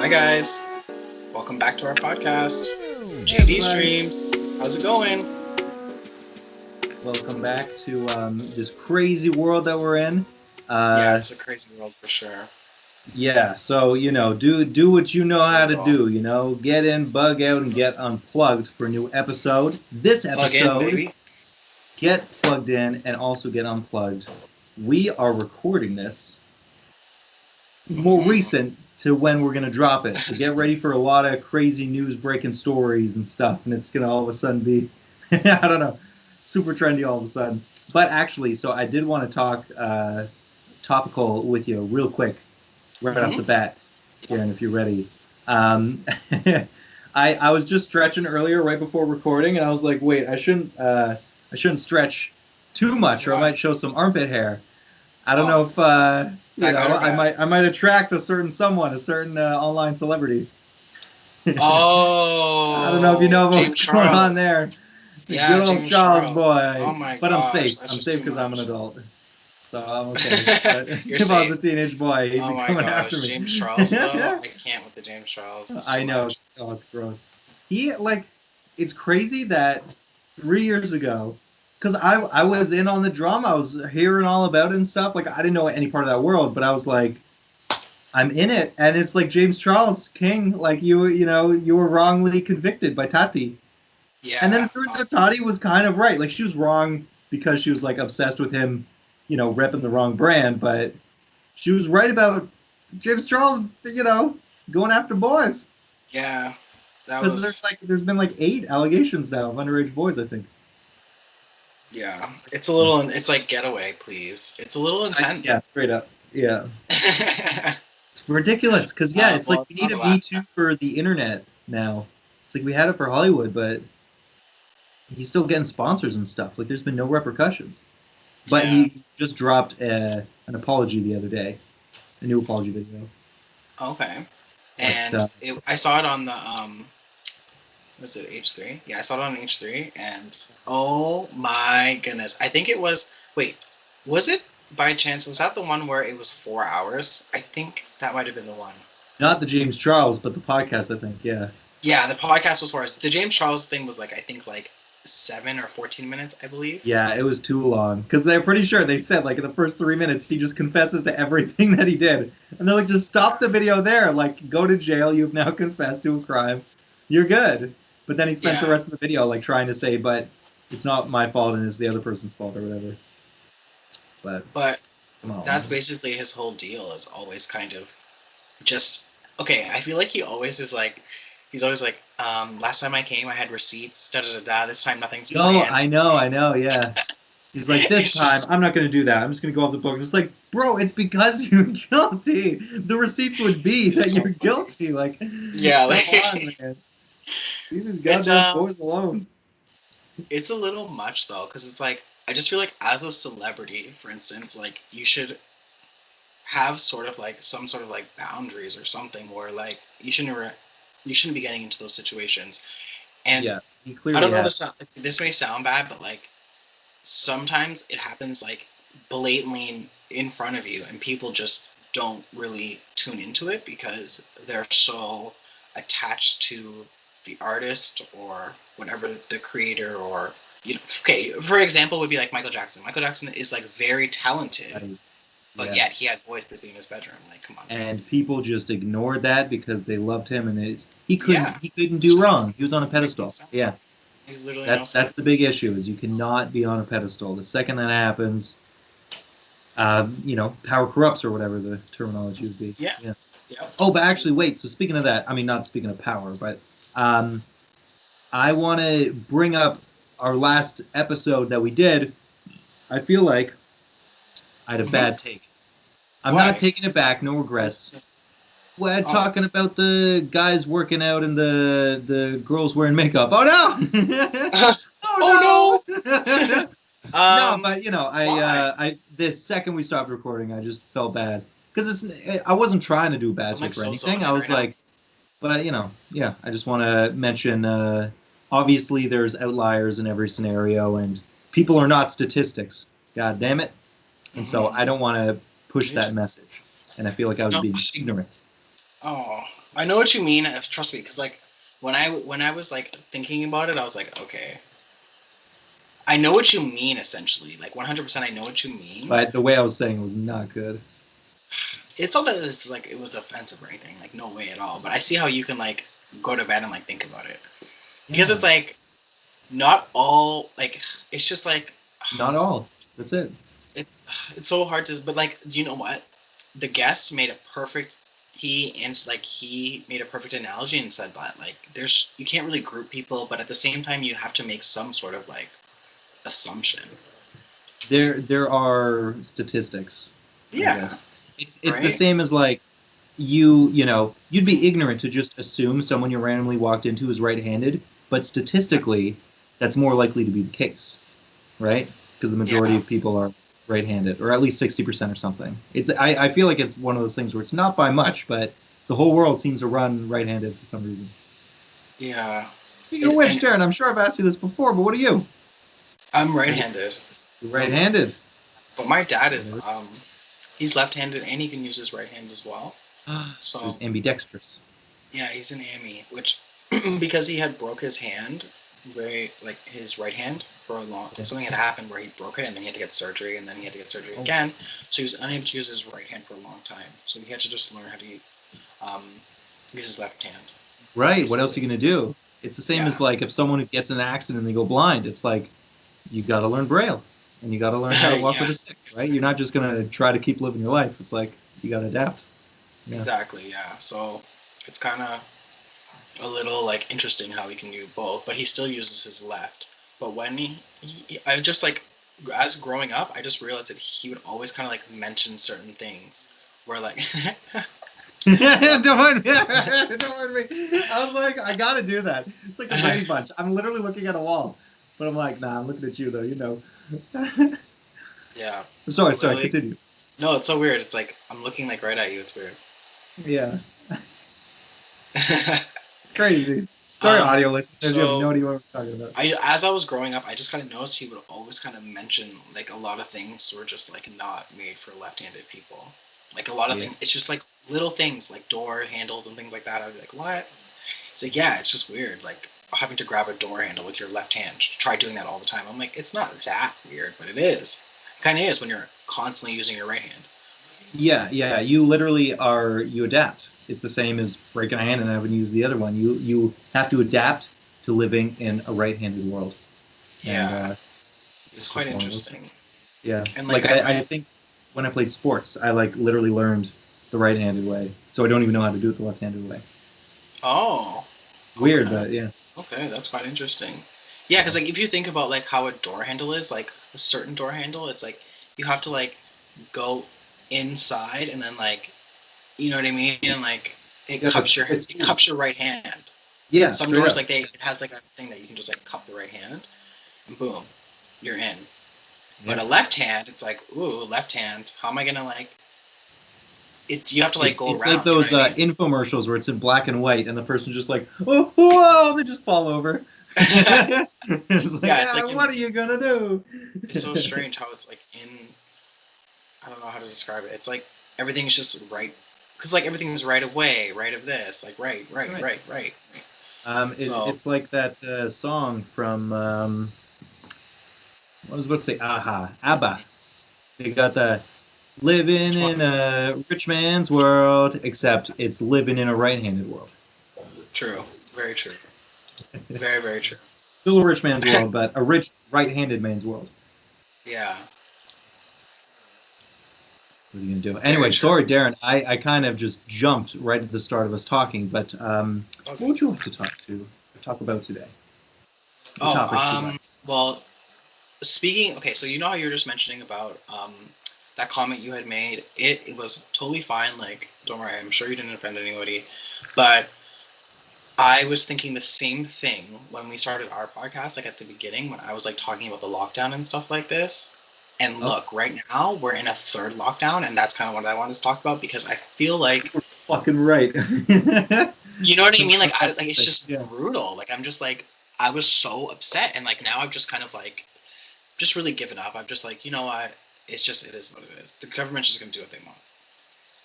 Hi guys, welcome back to our podcast, JD Streams. How's it going? Welcome back to this crazy world that we're in. Yeah, it's a crazy world for sure. Yeah, so do what you know how to Brutal. do. Get in, bug out, and get unplugged for a new episode. This Plug in, episode, baby. get plugged in and also get unplugged. We are recording this more recent to when we're gonna drop it. So get ready for a lot of crazy news breaking stories and stuff, and it's gonna all of a sudden be I don't know, super trendy all of a sudden. But actually, so I did want to talk topical with you real quick, right off the bat, Derron, if you're ready. Um, I was just stretching earlier right before recording, and I was like, wait, I shouldn't stretch too much, or I might show some armpit hair. I don't know if I might attract a certain online celebrity. Oh, I don't know if you know what's going on there. The Yeah, good old James Charles Charles. boy. Oh my but I'm gosh, safe. that's I'm just safe too because I'm an much. adult. So I'm okay. But You're if I was safe. a teenage boy, he'd Oh be my coming gosh, after me. James Charles though. I can't with the James Charles. It's too I know. much. Oh, it's gross. It's crazy that 3 years ago, because I was in on the drama, I was hearing all about it and stuff. Like I didn't know any part of that world, but I was like, I'm in it, and it's like James Charles King. Like you were wrongly convicted by Tati. And then Yeah. it turns out Tati was kind of right. Like she was wrong because she was like obsessed with him, repping the wrong brand, but she was right about James Charles, going after boys. Yeah. That Because was. there's been like 8 allegations now of underage boys, I think. Yeah. It's a little. It's like Getaway, please. It's a little intense. Yeah, straight up. Yeah. It's ridiculous because it's like Well, we it's need not a a Me lot. Too for the internet now. It's like we had it for Hollywood, but he's still getting sponsors and stuff. Like there's been no repercussions. But Yeah. he just dropped an apology the other day, a new apology video. Okay. But, And I saw it on the was it H3? Yeah, I saw it on H3, and oh my goodness, I think it was. Wait, was it by chance? Was that the one where it was 4 hours? I think that might have been the one. not the James Charles, but the podcast, I think. Yeah. Yeah, the podcast was 4 hours. The James Charles thing was I think 7 or 14 minutes, I believe. Yeah, it was too long because they're pretty sure they said like in the first 3 minutes he just confesses to everything that he did, and they're like, just stop the video there. Like, go to jail. You've now confessed to a crime. You're good. But then he spent the rest of the video like trying to say, but it's not my fault and it's the other person's fault or whatever. But come on, that's man. basically his whole deal. Is always kind of just okay. I feel like he always is like. He's always like, last time I came, I had receipts, da da da da. This time, nothing's Oh, planned. I know, yeah. He's like, this It's time, just, I'm not going to do that. I'm just going to go off the book. It's like, bro, it's because you're guilty. The receipts would be that you're guilty. Like, yeah, come on, man. Leave these it's goddamn boys alone. it's a little much though, because it's like I just feel like as a celebrity, for instance, like you should have sort of like some sort of like boundaries or something where like you shouldn't be getting into those situations. And Yeah, he I clearly don't know has. this may sound bad, but like sometimes it happens like blatantly in front of you, and people just don't really tune into it because they're so attached to the artist or whatever the creator or okay, for example would be like Michael Jackson is like very talented, Right. but yet Yes. he had boys sleeping in his bedroom. Like, come on. And people just ignored that because they loved him, and Yeah, he couldn't it's do just wrong. He was on a it makes no pedestal. sense. Yeah, It makes literally no that's sense. the big issue is you cannot be on a pedestal. The second that happens, power corrupts or whatever the terminology would be. Yeah. Yeah. Yeah. Oh, but actually, wait. So speaking of that, I mean, not speaking of power, but I want to bring up our last episode that we did. I feel like I had a bad take. I'm Why? not taking it back. No regrets. We're Oh. talking about the guys working out and the girls wearing makeup. Oh no! Oh no! no. No, but Why? I this second we stopped recording, I just felt bad because I wasn't trying to do a bad I'm take like or so anything. zoned I in was right now. like, but yeah, I just want to mention. Obviously, there's outliers in every scenario, and people are not statistics. God damn it! And so I don't want to push that message, and I feel like I was No, being ignorant. Oh, I know what you mean. Trust me, because like when I was like thinking about it, I was like, okay, I know what you mean. Essentially, like 100%, I know what you mean. But the way I was saying it was not good. It's not that it's like it was offensive or anything. Like no way at all. But I see how you can like go to bed and like think about it because Yeah. it's like not all like it's just like Not all. That's it. it's it's so hard to. But like, do you know what? The guest made a perfect. He made a perfect analogy and said that like there's you can't really group people, but at the same time you have to make some sort of like assumption. There are statistics, I Yeah. guess. It's the Right. same as like you'd be ignorant to just assume someone you randomly walked into is right-handed, but statistically, that's more likely to be the case, right? Because the majority Yeah. of people are right-handed, or at least 60% or something. I feel like it's one of those things where it's not by much, but the whole world seems to run right-handed for some reason. Yeah. Speaking of which, And Darren, I'm sure I've asked you this before, but what are you? I'm right-handed. You're right-handed. But my dad is he's left-handed and he can use his right hand as well. So he's So ambidextrous. yeah, he's an AMI, which because he had broke his hand, very like his right hand for a long. Yeah. Something had happened where he broke it, and then he had to get surgery, and then he had to get surgery Oh, again. So he was unable to use his right hand for a long time. So he had to just learn how to um, use his left hand, right. What else are basically. you gonna do? It's the same as Yeah, like if someone gets in an accident and they go blind. It's like you got to learn Braille and you got to learn how to walk yeah, with a stick, right? You're not just gonna try to keep living your life. It's like you got to adapt. Yeah. exactly. Yeah. So it's kind of a little like interesting how he can do both, but he still uses his left. But when I just like as growing up, I just realized that he would always kind of like mention certain things where like where Don't mind me. Don't mind me. I was like, I gotta do that. It's like the Brady Bunch. I'm literally looking at a wall, but I'm like, nah, I'm looking at you though. You know. yeah, Sorry. literally. Continue. No, it's so weird. It's like I'm looking like right at you. It's weird. Yeah, it's crazy. Sorry, audio listeners. You have So no idea what we're talking about. as I was growing up, I just kind of noticed he would always kind of mention like a lot of things were just like not made for left-handed people. Like a lot of Yeah. things, it's just like little things like door handles and things like that. I'd be like, what? It's like, yeah, it's just weird. Like having to grab a door handle with your left hand. Try doing that all the time. I'm like, it's not that weird, but it is. It kind of is when you're constantly using your right hand. Yeah. You literally you adapt. It's the same as breaking a hand and having to use the other one. You have to adapt to living in a right-handed world, and Yeah, it's it's quite just one of those interesting. things. Yeah, And like like I think when I played sports, I like literally learned the right-handed way, so I don't even know how to do it the left-handed way. oh, It's weird, okay. but yeah. Okay, that's quite interesting. Yeah, because like if you think about like how a door handle is, like a certain door handle, it's like you have to like go inside and then like you know what I mean, and like You have to it twist in. cups your right hand. Yeah, Some straight doors up. like it has like a thing that you can just like cup the right hand and boom, you're in. But Yeah. a left hand, it's like ooh, left hand. How am I gonna like it? You have to like go It's like around. You know those what I mean? infomercials where it's in black and white, and the person's just like, oh, whoa, they just fall over. It's like, Yeah, it's ah, like what are you gonna do? it's so strange how it's like in I don't know how to describe it. It's like everything's just right, because like everything's right of way, right of this, like right, right, Right. right, right. So It's like that song from what was I supposed to say? Aha, ABBA. They got the living which in one? a rich man's world, except it's living in a right-handed world. True. Very true. Very very true. Still a rich man's world, but a rich right-handed man's world. Yeah. What are you gonna do? Very Anyway, true. sorry, Darren. I kind of just jumped right at the start of us talking, but what Okay. would you like to talk about today? What Oh, topics you got? well, speaking. Okay, so you know how you were just mentioning about that comment you had made. It was totally fine. Like, don't worry. I'm sure you didn't offend anybody, but I was thinking the same thing when we started our podcast, like at the beginning, when I was like talking about the lockdown and stuff like this. And Oh, look, right now we're in a third lockdown, and that's kind of what I wanted to talk about because I feel like, fucking right. you know what I mean? Like, I like it's 100%. just Yeah. brutal. Like, I'm just like, I was so upset, and like now I've just kind of like, just really given up. I'm just like, you know what? It's just it is what it is. The government's just gonna do what they want.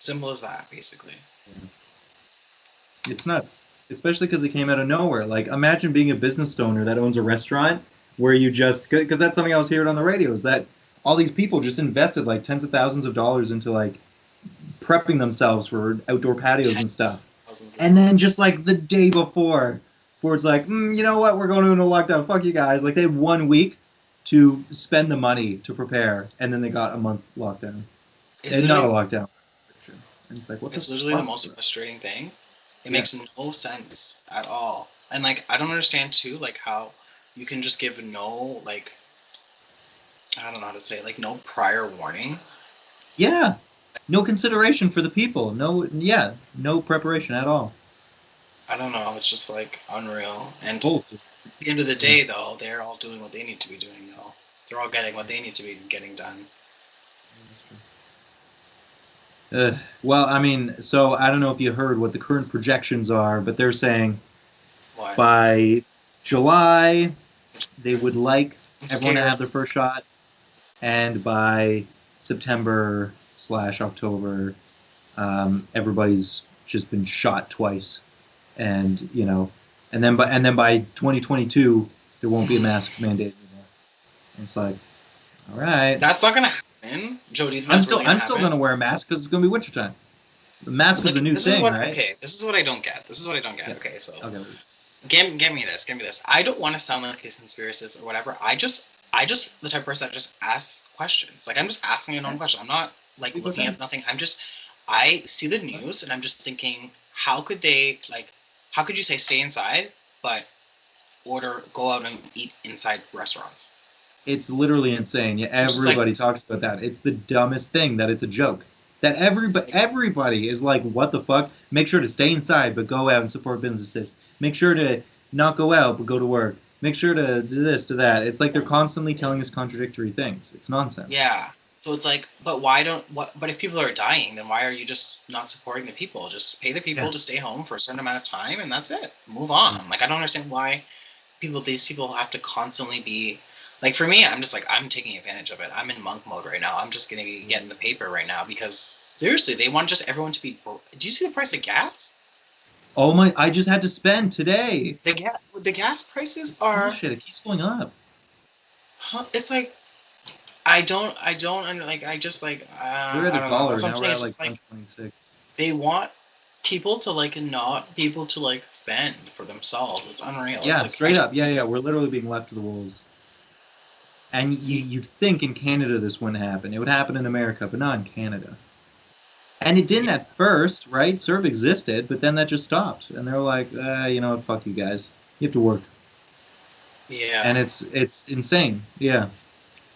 Simple as that, basically. Yeah. It's nuts, especially because it came out of nowhere. Like, imagine being a business owner that owns a restaurant where you just, because that's something I was hearing on the radio, is that all these people just invested like tens of thousands of dollars into like prepping themselves for outdoor patios and Tens stuff. of thousands of And then dollars. just like the day before, it's like, you know what, we're going into a lockdown. Fuck you guys. Like, they had 1 week to spend the money to prepare, and then they got a month lockdown. It And not a literally, lockdown. And it's like, what the it's literally the fuck? most frustrating thing. It Yeah. makes no sense at all. And like, I don't understand too, like how you can just give no like, I don't know how to say it, like no prior warning. Yeah. No consideration for the people. No, yeah, no preparation at all. I don't know. It's just like unreal. And Bullshit. at the end of the Yeah. day, though, they're all doing what they need to be doing. Though they're all getting what they need to be getting done. Well, I mean, so I don't know if you heard what the current projections are, but they're saying What? by July they would like I'm everyone to scared. have their first shot, and by September slash October, everybody's just been shot twice, and and then by 2022 there won't be a mask mandate anymore. And it's like, all right, That's not gonna happen, Joe. Do you think I'm that's still really gonna I'm still happen? gonna wear a mask because it's gonna be wintertime. The mask is the Like, new this is thing, what. right? Okay, this is what I don't get. This is what I don't get. Yeah. Okay, so Okay. give me this. Give me this. I don't want to sound like a conspiracist or whatever. I just the type of person that just asks questions. Like I'm just asking a normal question. I'm not like People looking can. at nothing. I see the news and I'm just thinking, how could they like, how could you say stay inside, but go out and eat inside restaurants? It's literally insane. Yeah, It's just like, everybody talks about that. It's the dumbest thing that it's a joke. That like everybody is like, what the fuck? Make sure to stay inside, but go out and support businesses. Make sure to not go out, but go to work. Make sure to do this, do that. It's like they're constantly telling us contradictory things. It's nonsense. yeah. So it's like, but why don't what? But if people are dying, then why are you just not supporting the people? Just pay the people Yeah. to stay home for a certain amount of time, and that's it. Move Yeah. on. Like I don't understand why these people have to constantly be like. For me, I'm just like I'm taking advantage of it. I'm in monk mode right now. I'm just gonna be getting the paper right now because seriously, they want just everyone to be. Do you see the price of gas? Oh my, I just had to spend today. The gas prices It's are. bullshit. It keeps going up. Huh, it's like I don't like I just like We're at I a don't know. dollar. That's what I'm Now we're saying. at It's like just like 126. they want people to like not be able to like fend for themselves. It's unreal. It's Yeah, like I straight up. just Yeah, yeah. We're literally being left to the wolves. And you'd think in Canada this wouldn't happen. It would happen in America, but not in Canada. And it didn't at first, right? Serve existed, but then that just stopped. And they were like, you know what, fuck you guys. You have to work. And yeah. it's insane. Yeah.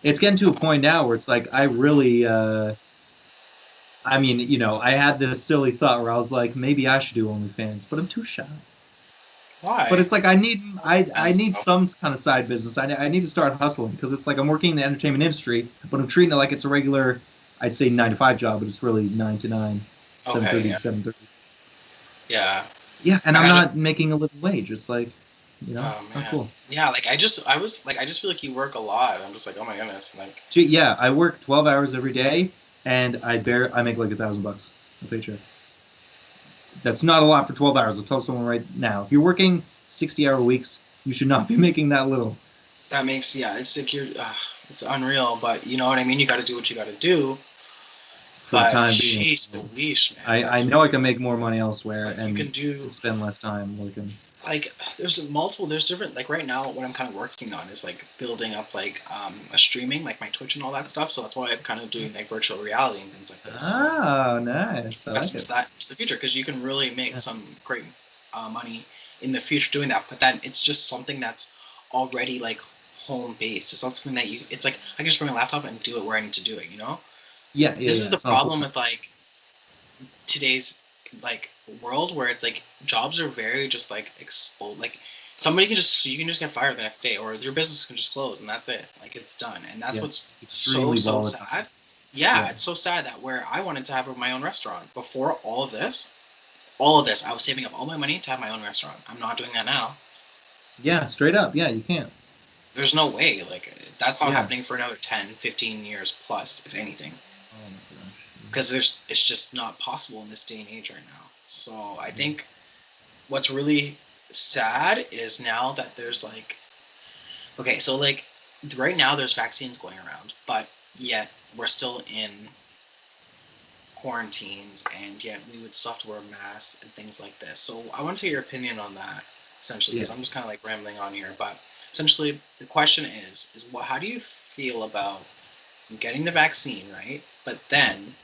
It's getting to a point now where it's like I really I mean, I had this silly thought where I was like, maybe I should do OnlyFans, but I'm too shy. But Why? it's like I Fans need though. some kind of side business. I need to start hustling because it's like I'm working in the entertainment industry, but I'm treating it like it's a regular, I'd say 9 to 5 job, but it's really 9 to 9, Okay. 7:30 Yeah. to 7:30. Yeah. Yeah, and I I'm had a. not making a living wage. It's like, Oh it's not man. cool. Yeah. Like I was like I just feel like you work a lot. I'm just like oh my goodness. Like So, yeah, I work 12 hours every day, and I make like $1,000 a paycheck. That's not a lot for 12 hours. I'll tell someone right now. If you're working 60-hour weeks, you should not be making that little that makes yeah. It's like you're. It's unreal. But you know what I mean. You got to do what you got to do. for the But time being. jeez, the leash, man. I That's know I can make more money elsewhere like you and can do spend less time working. like there's different like right now what I'm kind of working on is like building up like a streaming like my Twitch and all that stuff. So that's why I'm kind of doing like virtual reality and things like this. So Oh, nice. I like invest into it. that into the future because you can really make Yeah. some great money in the future doing that. But then it's just something that's already like home based. It's not something that you. It's like I can just bring a laptop and do it where I need to do it. You know. Yeah, yeah, This is yeah. the It's not full problem time. with like today's like world where it's like jobs are very just like exposed like somebody can just you can just get fired the next day or your business can just close and that's it like it's done and that's Yeah. what's It's so extremely so volatile. sad. Yeah, Yeah. it's so sad that where I wanted to have my own restaurant before all of this I was saving up all my money to have my own restaurant. I'm not doing that now. Yeah, straight up. Yeah, you can't. There's no way like that's not Yeah. happening for another 10, 15 years plus if anything Oh my gosh. because there's it's just not possible in this day and age right now. So I Yeah. think what's really sad is now that there's like, okay, so like right now there's vaccines going around, but yet we're still in quarantines, and yet we would still have to wear masks and things like this. So I want to hear your opinion on that, essentially, because I'm Yes. just kind of like rambling on here. But essentially, the question is what? How do you feel about getting the vaccine, right? But then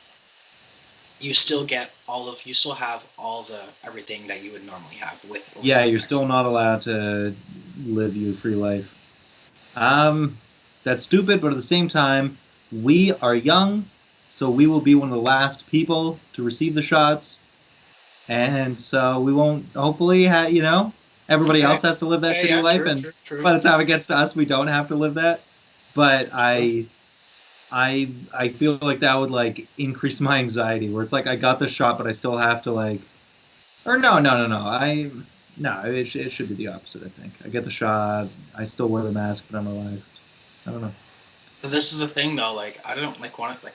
you still have all the everything that you would normally have with or Yeah, without the you're still vaccine. not allowed to live your free life. Um, that's stupid, but at the same time, we are young, so we will be one of the last people to receive the shots, and so we won't. Hopefully, everybody Okay. else has to live that Okay. shitty Yeah. life, True. and True. True. by the time it gets to us, we don't have to live that. But True. I feel like that would like increase my anxiety, where it's like I got the shot, but I still have to like, or no. No, it should be the opposite. I think I get the shot, I still wear the mask, but I'm relaxed. I don't know. But this is the thing, though. Like, I don't like want to like.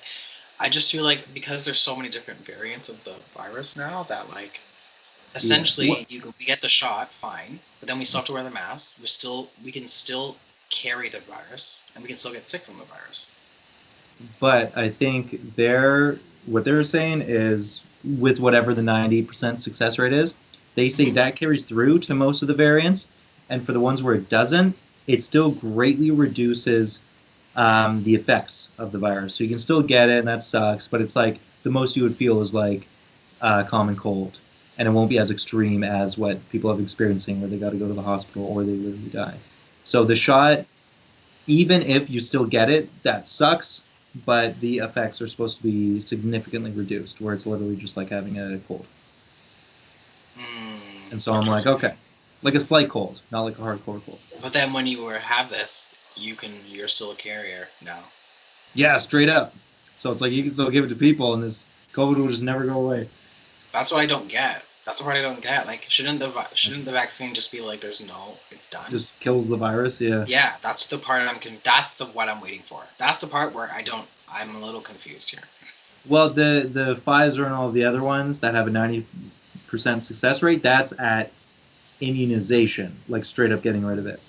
I just feel like because there's so many different variants of the virus now that like Yeah. essentially What? we get the shot fine, but then we still have to wear the mask. We can still carry the virus and we can still get sick from the virus. But I think what they're saying is with whatever the 90% success rate is, they say Hmm. that carries through to most of the variants, and for the ones where it doesn't, it still greatly reduces the effects of the virus. So you can still get it, and that sucks. But it's like the most you would feel is like common cold, and it won't be as extreme as what people have experiencing, where they got to go to the hospital or they literally die. So the shot, even if you still get it, that sucks. But the effects are supposed to be significantly reduced, where it's literally just like having a cold. Mm, And so I'm like, interesting. okay, like a slight cold, not like a hardcore cold. But then when have this, you're still a carrier now. Yeah, straight up. So it's like you can still give it to people, and this COVID will just never go away. That's what I don't get. That's the part I don't get. Like, shouldn't the vaccine just be like, there's no, it's done? Just kills the virus. Yeah. Yeah, that's the part that's the what I'm waiting for. That's the part where I'm a little confused here. Well, the Pfizer and all the other ones that have a 90% success rate, that's at immunization, like straight up getting rid of it.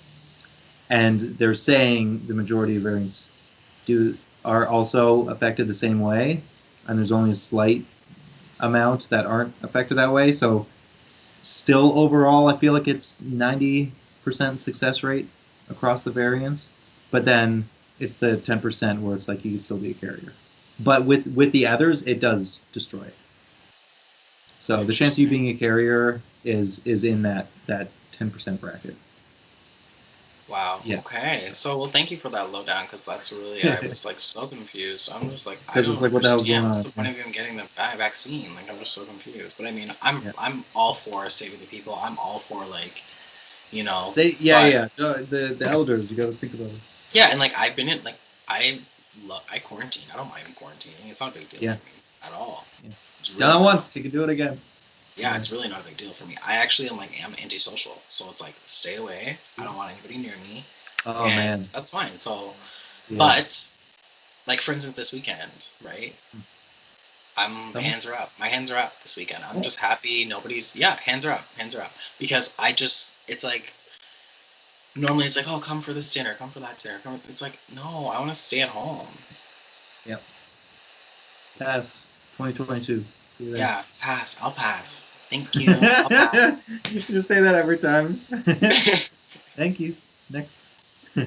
And they're saying the majority of variants do are also affected the same way, and there's only a slight amount that aren't affected that way. So still overall, I feel like it's 90% success rate across the variants, but then it's the 10% where it's like you can still be a carrier. But with the others, it does destroy it. So the chance of you Interesting. being a carrier is in that 10% bracket. Wow. Yeah. Okay. So So, well, thank you for that lowdown because that's really I was like so confused. I'm just like I because don't it's like what the hell's going understand. What's on? the Yeah. point of even getting the vaccine? Like I'm just so confused. But I mean, Yeah. I'm all for saving the people. I'm all for like Say yeah, but yeah. No, the elders, you got to think about it. yeah, and like I've been in like I quarantine. I don't mind quarantining. It's not a big deal Yeah, for me at all. yeah. It's Done really it not. once, you can do it again. Yeah, Yeah. it's really not a big deal for me. I actually am antisocial, so it's like stay away. I don't want anybody near me, Oh and man. that's fine. So, Yeah. but like for instance, this weekend, right? I'm Tell me. hands are up. My hands are up this weekend. I'm Oh, just happy. Nobody's hands are up. Hands are up because it's like normally it's like oh come for this dinner, come for that dinner. It's like no, I want to stay at home. yeah. Pass 2022. See you there. Yeah, pass. I'll pass. Thank you. I'll pass. You should just say that every time. Thank you. Next. Oh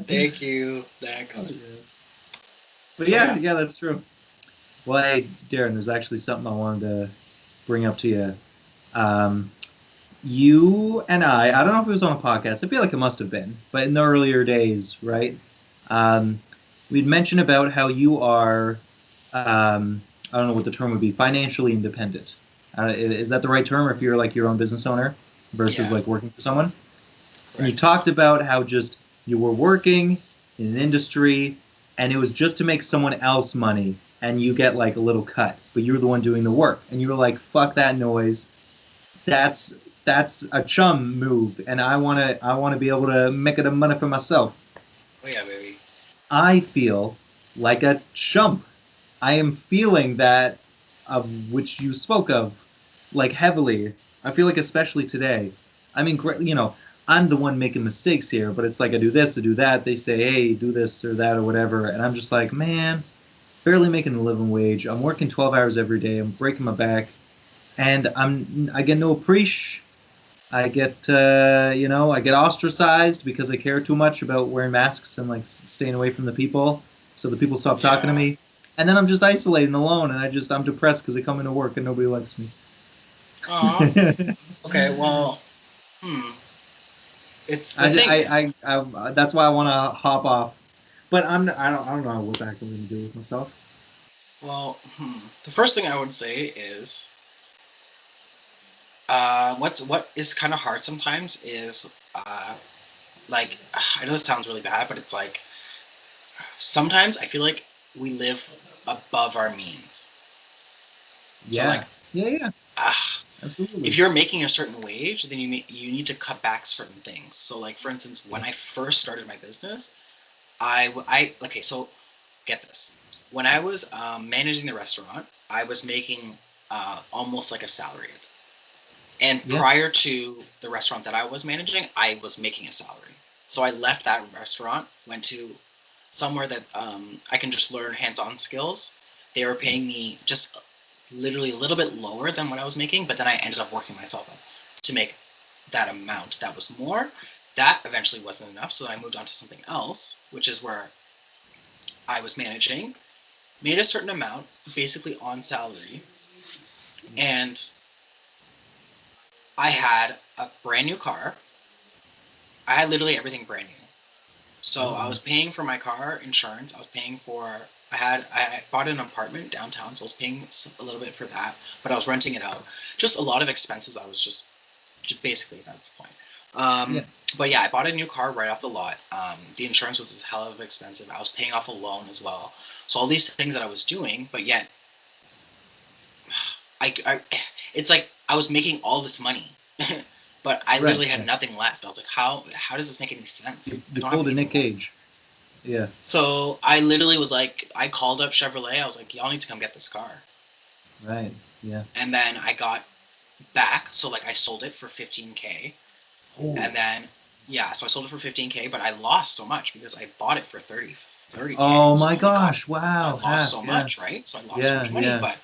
Thank you. yeah. Next. But So yeah, yeah. yeah, that's true. Well, hey, Darren, there's actually something I wanted to bring up to you. Um, you and I don't know if it was on a podcast. I feel like it must have been, but in the earlier days, right? Um, we'd mentioned about how you are, I don't know what the term would be, financially independent. Is that the right term? Or if you're like your own business owner versus Yeah. like working for someone? And you Correct. talked about how just you were working in an industry and it was just to make someone else money and you get like a little cut, but you're the one doing the work. And you were like, fuck that noise. That's that's a chum move and I wanna be able to make it a money for myself. Oh yeah, baby. I feel like a chump. I am feeling that of which you spoke of like heavily. I feel like especially today. I mean, you know, I'm the one making mistakes here, but it's like I do this, I do that. They say, hey, do this or that or whatever, and I'm just like, man, barely making a living wage. I'm working 12 hours every day. I'm breaking my back, and I get no appreciation. I get you know, I get ostracized because I care too much about wearing masks and like staying away from the people, so the people stop talking to Yeah. me, and then I'm just isolated and alone, and I'm depressed because I come into work and nobody likes me. Aw. Okay. Well, hmm. It's the thing. That's why I want to hop off, but I don't know what the heck I'm gonna do with myself. Well, the first thing I would say is, what is kind of hard sometimes is, like, I know this sounds really bad, but it's like sometimes I feel like we live above our means. So Yeah, like, yeah, yeah, uh, if absolutely. you're making a certain wage, then you need to cut back certain things. So like, for instance, when I first started my business, okay, so get this. When I was managing the restaurant, I was making almost like a salary. And Yeah, prior to the restaurant that I was managing, I was making a salary. So I left that restaurant, went to somewhere that I can just learn hands-on skills. They were paying me just literally a little bit lower than what I was making, but then I ended up working myself up to make that amount. That was more. That eventually wasn't enough, so I moved on to something else, which is where I was managing, made a certain amount, basically on salary, and I had a brand new car. I had literally everything brand new. So oh, I was nice. paying for my car insurance. I was paying for. I bought an apartment downtown, so I was paying a little bit for that, but I was renting it out. Just a lot of expenses. I was just basically that's the point. Yeah, But yeah, I bought a new car right off the lot. The insurance was hell of expensive. I was paying off a loan as well. So all these things that I was doing, but yet I it's like I was making all this money, but I right, literally had right. nothing left. I was like, how does this make any sense? I The don't have golden anything Nick left. Cage. Yeah, So I literally was like, I called up Chevrolet. I was like, y'all need to come get this car. right. Yeah. And then I got back. So like I sold it for 15K. Oh, And then yeah, so I sold it for 15K, but I lost so much because I bought it for 30K. oh So my I'm like, God, gosh! so I Wow, lost half. so Yeah, much, right? So I lost so yeah, much money, yeah. but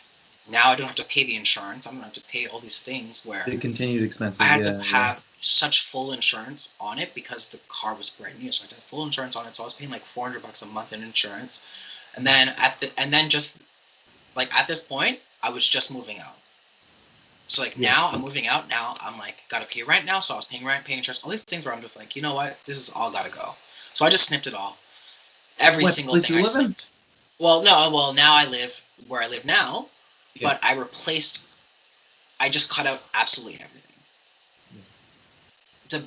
now I don't have to pay the insurance. I don't have to pay all these things where The continued I expenses. had to Yeah, yeah, have such full insurance on it because the car was brand new. So I had to have full insurance on it. So I was paying like $400 a month in insurance. And then just like at this point, I was just moving out. So like yeah. now I'm moving out. Now I'm like gotta pay rent now. So I was paying rent, paying insurance, all these things where I'm just like, you know what, this is all gotta go. So I just snipped it all. Every What, the single place thing you're I living? snipped. Well, no, well now I live where I live now, Yeah, but I replaced. I just cut out absolutely everything.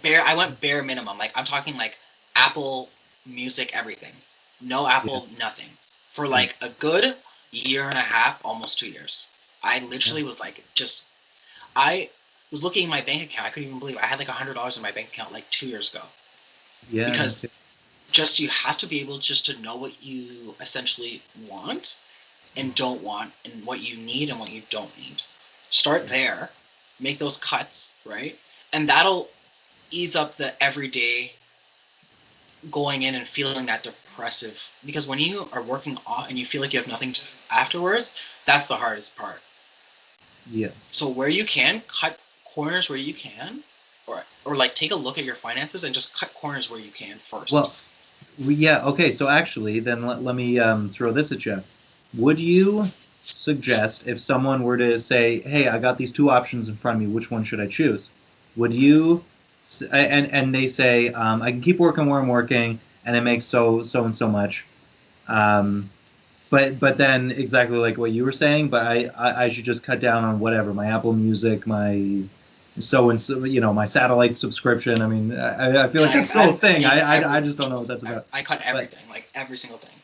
yeah, I went bare minimum. Like I'm talking like Apple Music, everything. No yeah, Apple, nothing. For yeah, like a good year and a half, almost 2 years. I yeah. literally was like just I was looking at my bank account. I couldn't even believe it. I had like $100 in my bank account like 2 years ago. Yeah, no Because kidding. just you have to be able just to know what you essentially want and don't want and what you need and what you don't need. Start Yeah, there, make those cuts, right? And that'll ease up the everyday going in and feeling that depressive because when you are working off and you feel like you have nothing to afterwards, that's the hardest part. yeah. So where you can cut corners where you can, or like take a look at your finances and just cut corners where you can first. Well, yeah. Okay, so actually, then let me throw this at you. Would you suggest if someone were to say, "Hey, I got these two options in front of me. Which one should I choose?" Would you, and they say, "I can keep working where I'm working, and it makes so and so much." Um, but then exactly like what you were saying, but I should just cut down on whatever my Apple Music, my so and so, you know, my satellite subscription. I mean, I feel like Yeah, that's still a I'm thing. same I just everything. don't know what that's about. I cut But everything, like every single thing.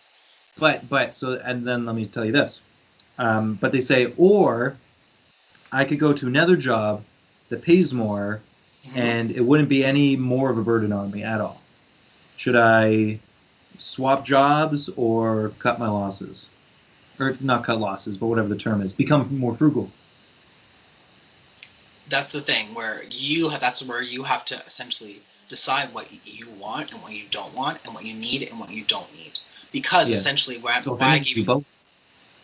but so and then let me tell you this. But they say, or I could go to another job that pays more, Hmm. and it wouldn't be any more of a burden on me at all. Should I swap jobs or cut my losses? Or not cut losses, but whatever the term is, become more frugal. that's the thing where that's where you have to essentially decide what you want and what you don't want and what you need and what you don't need. Because Yeah. essentially So I why I need to gave do you both.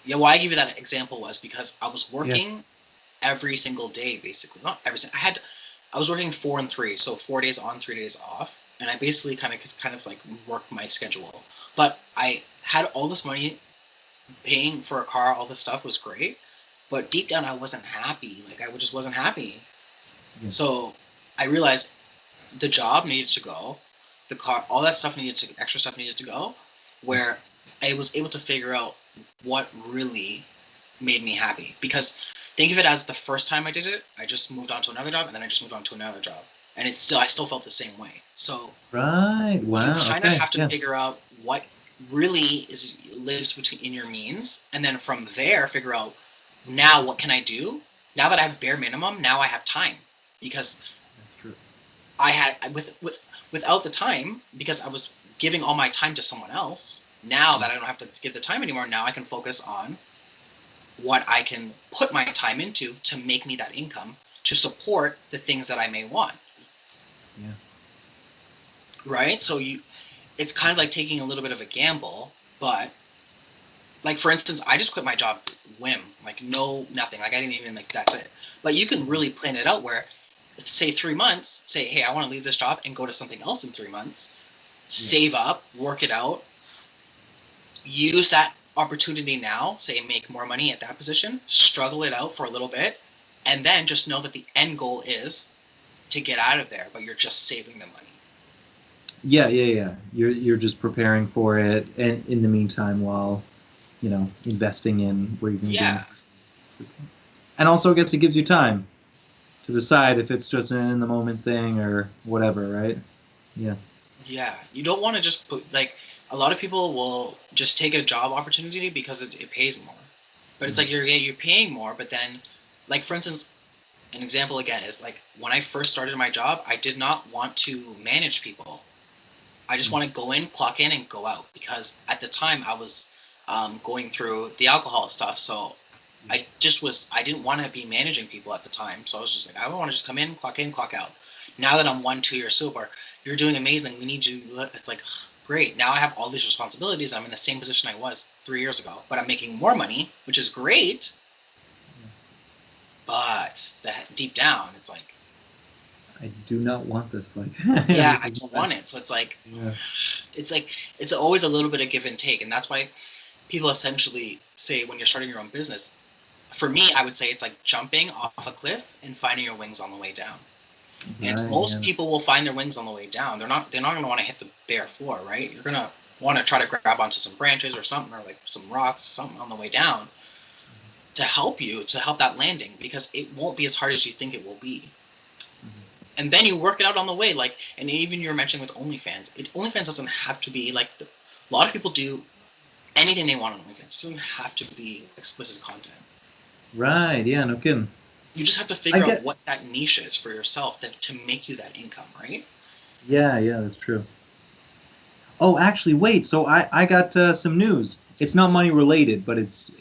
yeah, why I gave you that example was because I was Yeah. working every single day basically. Not every single I was working 4 and 3, so 4 days on, 3 days off. And I basically kind of like work my schedule. But I had all this money, paying for a car, all this stuff was great. But deep down I wasn't happy. Like I just wasn't happy. Yeah. So I realized the job needed to go, the car, all that stuff needed to, extra stuff needed to go, where I was able to figure out what really made me happy. Because think of it as the first time I did it, I just moved on to another job, and then I just moved on to another job, and I still felt the same way. So Right. you Wow. kind of Okay. have to Yeah. figure out what really is lives between in your means, and then from there figure out now what can I do. Now that I have bare minimum, now I have time because That's true. I had without the time because I was giving all my time to someone else. Now Yeah. that I don't have to give the time anymore, now I can focus on what I can put my time into to make me that income to support the things that I may want. Yeah. Right? So it's kind of like taking a little bit of a gamble, but like for instance, I just quit my job whim, like no nothing. Like I didn't even like that's it. But you can really plan it out where say 3 months, say, hey, I want to leave this job and go to something else in 3 months, Yeah. save up, work it out, use that opportunity now, say make more money at that position, struggle it out for a little bit, and then just know that the end goal is to get out of there, but you're just saving the money. Yeah. Yeah. Yeah. You're just preparing for it, and in the meantime, while investing in what you're going to do Yeah, next. And also, I guess it gives you time to decide if it's just an in the moment thing or whatever, right? Yeah. yeah. You don't want to just put like a lot of people will just take a job opportunity because it pays more, but it's Mhm. like you're paying more, but then like for instance, an example again is like when I first started my job, I did not want to manage people. I just Mhm. want to go in, clock in, and go out because at the time I was going through the alcohol stuff. So I didn't want to be managing people at the time. So I was just like, I want to just come in, clock out. Now that I'm 1, 2 years sober, you're doing amazing. We need you. It's like, great. Now I have all these responsibilities. I'm in the same position I was 3 years ago, but I'm making more money, which is great. But that deep down, it's like, I do not want this. Like, yeah, this I is don't not. want it. So Yeah. it's like, it's always a little bit of give and take. And that's why people essentially say when you're starting your own business, for me, I would say it's like jumping off a cliff and finding your wings on the way down. And Right. most Yeah. people will find their wings on the way down. They're not going to want to hit the bare floor, right? You're going to want to try to grab onto some branches or something or like some rocks, something on the way down to help you to help that landing because it won't be as hard as you think it will be. Mhm. And then you work it out on the way. Like, and even you were mentioning with OnlyFans, OnlyFans doesn't have to be like a lot of people do anything they want on OnlyFans. It doesn't have to be explicit content. Right. Yeah. No kidding. You just have to I figure out get. what that niche is for yourself to make you that income, right? Yeah. Yeah. That's true. Oh, actually, wait. So I got some news. It's not money related, but it's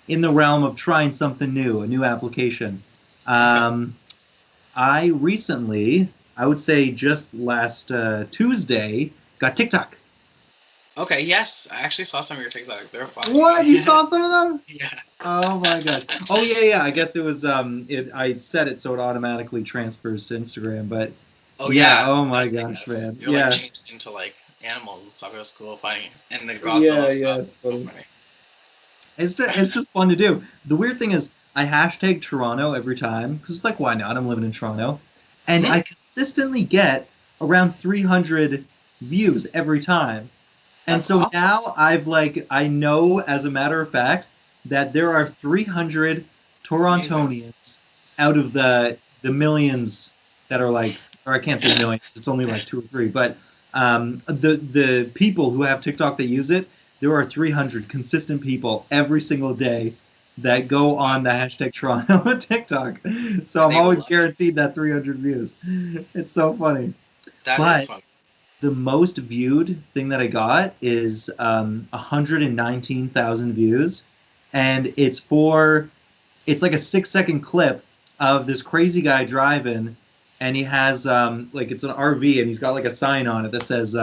in the realm of trying something new, a new application. Okay. Um, I recently, I would say just last Tuesday, got TikTok. Okay. Yes, I actually saw some of your TikToks. They're What? You funny. saw some of them? Yeah. Oh my gosh. Oh yeah, yeah. I guess it was I set it so it automatically transfers to Instagram, but Oh yeah, yeah, oh my that's it. gosh, Yes, man. you're like Yeah. changing into like animals and stuff. It was cool, funny, and the Yeah, Godzilla yeah, stuff. it's So funny. funny. It's just fun to do. The weird thing is I hashtag Toronto every time because it's like why not? I'm living in Toronto. And Hmm. I consistently get around 300 views every time. And That's so awesome. now I know as a matter of fact that there are 300 It's amazing. Torontonians out of the millions that are like, or I can't say millions, it's only like two or three, but the people who have TikTok that use it, there are 300 consistent people every single day that go Wow. on the hashtag Toronto on TikTok. So And I'm they always love it. guaranteed that 300 views. It's so funny. That is But fun. the most viewed thing that I got is 119,000 views, and it's like a 6 second clip of this crazy guy driving, and he has like it's an RV, and he's got like a sign on it that says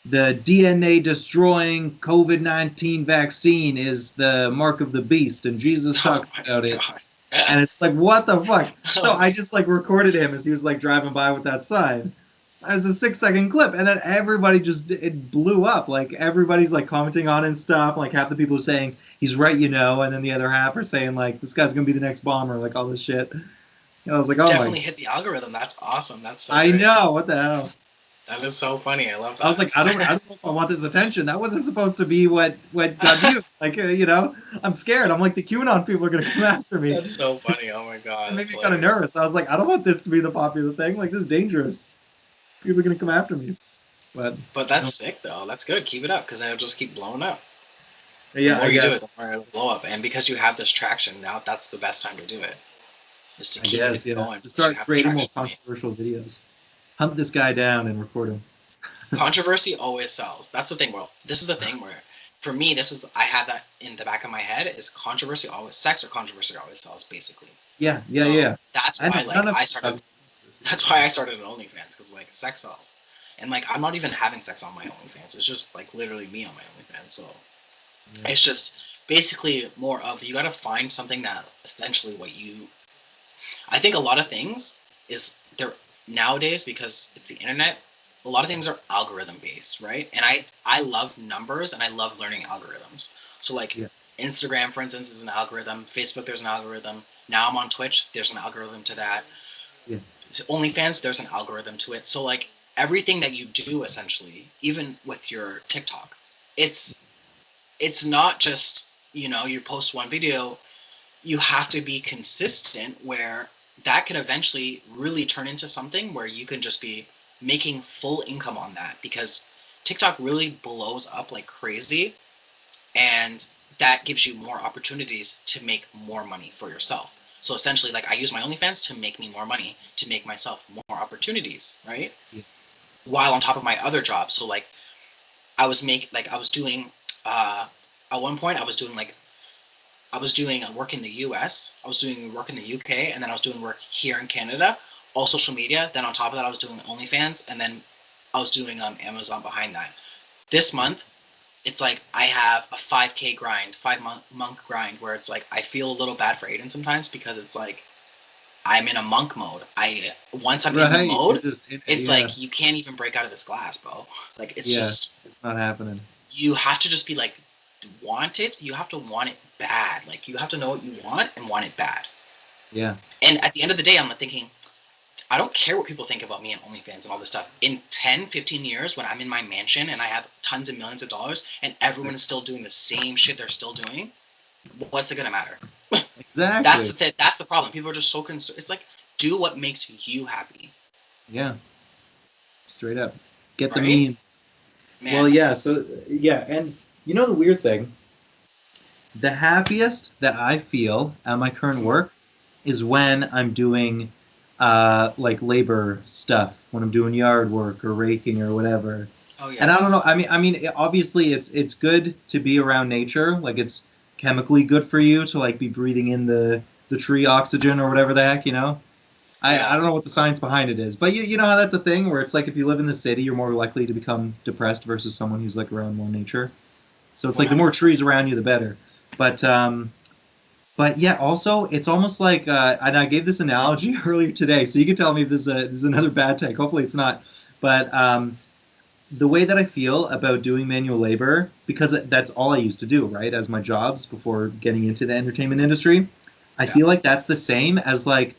the DNA destroying COVID-19 vaccine is the mark of the beast, and Jesus Oh talked my about it. god. And it's like, what the fuck? So Oh, I just like recorded him as he was like driving by with that sign. It was a 6 second clip, and then everybody just it blew up. Like everybody's like commenting on it and stuff. Like half the people are saying he's right, you know, and then the other half are saying like this guy's gonna be the next bomber, like all this shit. And I was like, oh my, definitely hit the algorithm. That's awesome. That's so I great. know, what the hell? That is so funny. I love I was like, I that. don't know if I want this attention. That wasn't supposed to be what got views. Like, you know, I'm scared. I'm like the QAnon people are gonna come after me. That's so funny. Oh my It god, made that's me kind of hilarious. nervous. I was like, I don't want this to be the popular thing. Like, this is dangerous. People are gonna come after me. But But no, that's sick though. That's good. Keep it up because then it'll just keep blowing up. The yeah, more I you do guess, it, the more it'll blow up. And because you have this traction now, that's the best time to do it. Is to I keep guess, it yeah. going To because you start have the creating more traction. I mean, controversial videos, hunt this guy down and record him. controversy always sells. That's the thing, bro. This is the thing where, for me, this is I have that in the back of my head is controversy always sex or controversy always sells basically. Yeah, yeah, So yeah. that's I know. why I don't like know if I it's started. controversy, That's why I started an OnlyFans because like sex sells, and like I'm not even having sex on my OnlyFans. It's just like literally me on my OnlyFans. So yeah, it's just basically more of you got to find something that essentially what you. I think a lot of things is there nowadays because it's the internet. A lot of things are algorithm based, right? And I love numbers and I love learning algorithms. So like yeah, Instagram, for instance, is an algorithm. Facebook, there's an algorithm. Now I'm on Twitch. There's an algorithm to that. yeah, OnlyFans, there's an algorithm to it. So like everything that you do essentially, even with your TikTok, it's it's not just, you post one video, you have to be consistent where that can eventually really turn into something where you can just be making full income on that because TikTok really blows up like crazy and that gives you more opportunities to make more money for yourself. So essentially, like I use my OnlyFans to make me more money, to make myself more opportunities, right? yeah. While on top of my other job. So like I was doing at one point I was doing work in the US, I was doing work in the UK, and then I was doing work here in Canada, all social media. Then on top of that, I was doing OnlyFans, and then I was doing Amazon behind that. This month, it's like I have a 5K grind, 5 month grind, where it's like I feel a little bad for Aiden sometimes because it's like I'm in a monk mode. I once I'm in the Right. You're mode, just in it. it's Yeah, like you can't even break out of this glass, bro. Like it's yeah. just It's not happening. you have to just be like want it. You have to want it bad. Like you have to know what you want and want it bad. Yeah, And at the end of the day, I'm like thinking, I don't care what people think about me and OnlyFans and all this stuff. In 10, 15 years, when I'm in my mansion and I have tons of millions of dollars and everyone is still doing the same shit they're still doing, what's it gonna matter? exactly. That's the problem. People are just so concerned. It's like do what makes you happy, Yeah, straight up. Get the right? means. Well, Man, yeah. So yeah, and you know the weird thing, the happiest that I feel at my current mhm. work is when I'm doing like labor stuff, when I'm doing yard work or raking or whatever. Oh And I don't yes, know, obviously it's good to be around nature, like it's chemically good for you to like be breathing in the tree oxygen or whatever the heck, you know? I yeah, don't know what the science behind it is, but you know how that's a thing where it's like if you live in the city, you're more likely to become depressed versus someone who's like around more nature. So it's one like the hundred more percent. trees around you, the better. But but yeah, also it's almost like, and I gave this analogy earlier today, so you can tell me if this is another bad take. Hopefully it's not. But the way that I feel about doing manual labor, because that's all I used to do, right, as my jobs before getting into the entertainment industry, I Yeah, feel like that's the same as like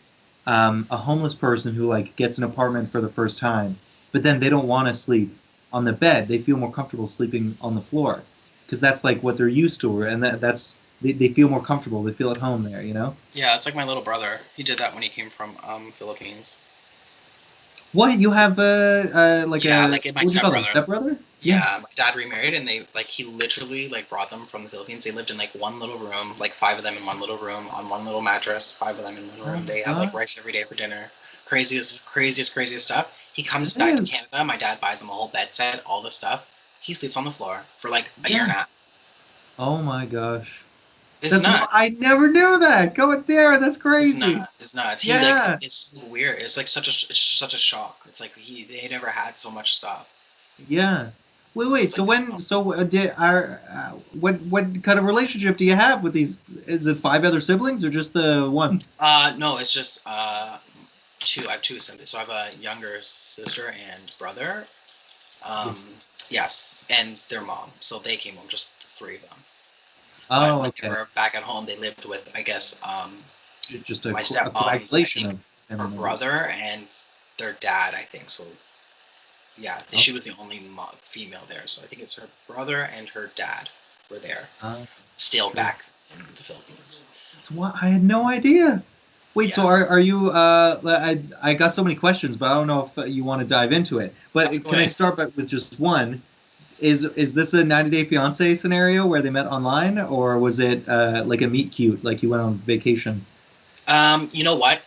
a homeless person who like gets an apartment for the first time, but then they don't want to sleep on the bed. They feel more comfortable sleeping on the floor because that's like what they're used to, and that's they feel more comfortable. They feel at home there, you know? yeah. It's like my little brother. He did that when he came from Philippines. What you have like Yeah, a like my what would you call it, a stepbrother. stepbrother? Yeah. Yeah, my dad remarried, and they like he literally like brought them from the Philippines. They lived in like one little room, like five of them in one little room on one little mattress. Five of them in one Oh room. my They had like god, rice every day for dinner. Craziest stuff. He comes that back to is Canada. My dad buys him a whole bed set, all the stuff. He sleeps on the floor for like a year and yeah. a half. Oh my gosh. It's not. I never knew that. Go Derron, that's It's crazy. not. It's not. He like Yeah. it's so weird. It's like it's such a shock. It's like they never had so much stuff. Yeah. So Wait. it's like What kind of relationship do you have with these? Is it five other siblings or just the one? no, it's just two. I have two siblings. So I have a younger sister and brother. Yeah. Um, yes, and their mom. So they came home, just the three of them. But Oh, when they okay. were back at home, they lived with, I guess, Just my a stepmom's, I coagulation think, of her family members. brother and their dad, I think. So yeah, Oh, she was the only female there. So I think it's her brother and her dad were there, still sure. back in the Philippines. So what? I had no idea. Wait, so Yeah, are you? I got so many questions, but I don't know if you want to dive into it. ask But can I away. start with just one? Is this a 90 Day Fiance scenario where they met online, or was it like a meet cute, like you went on vacation? You know what?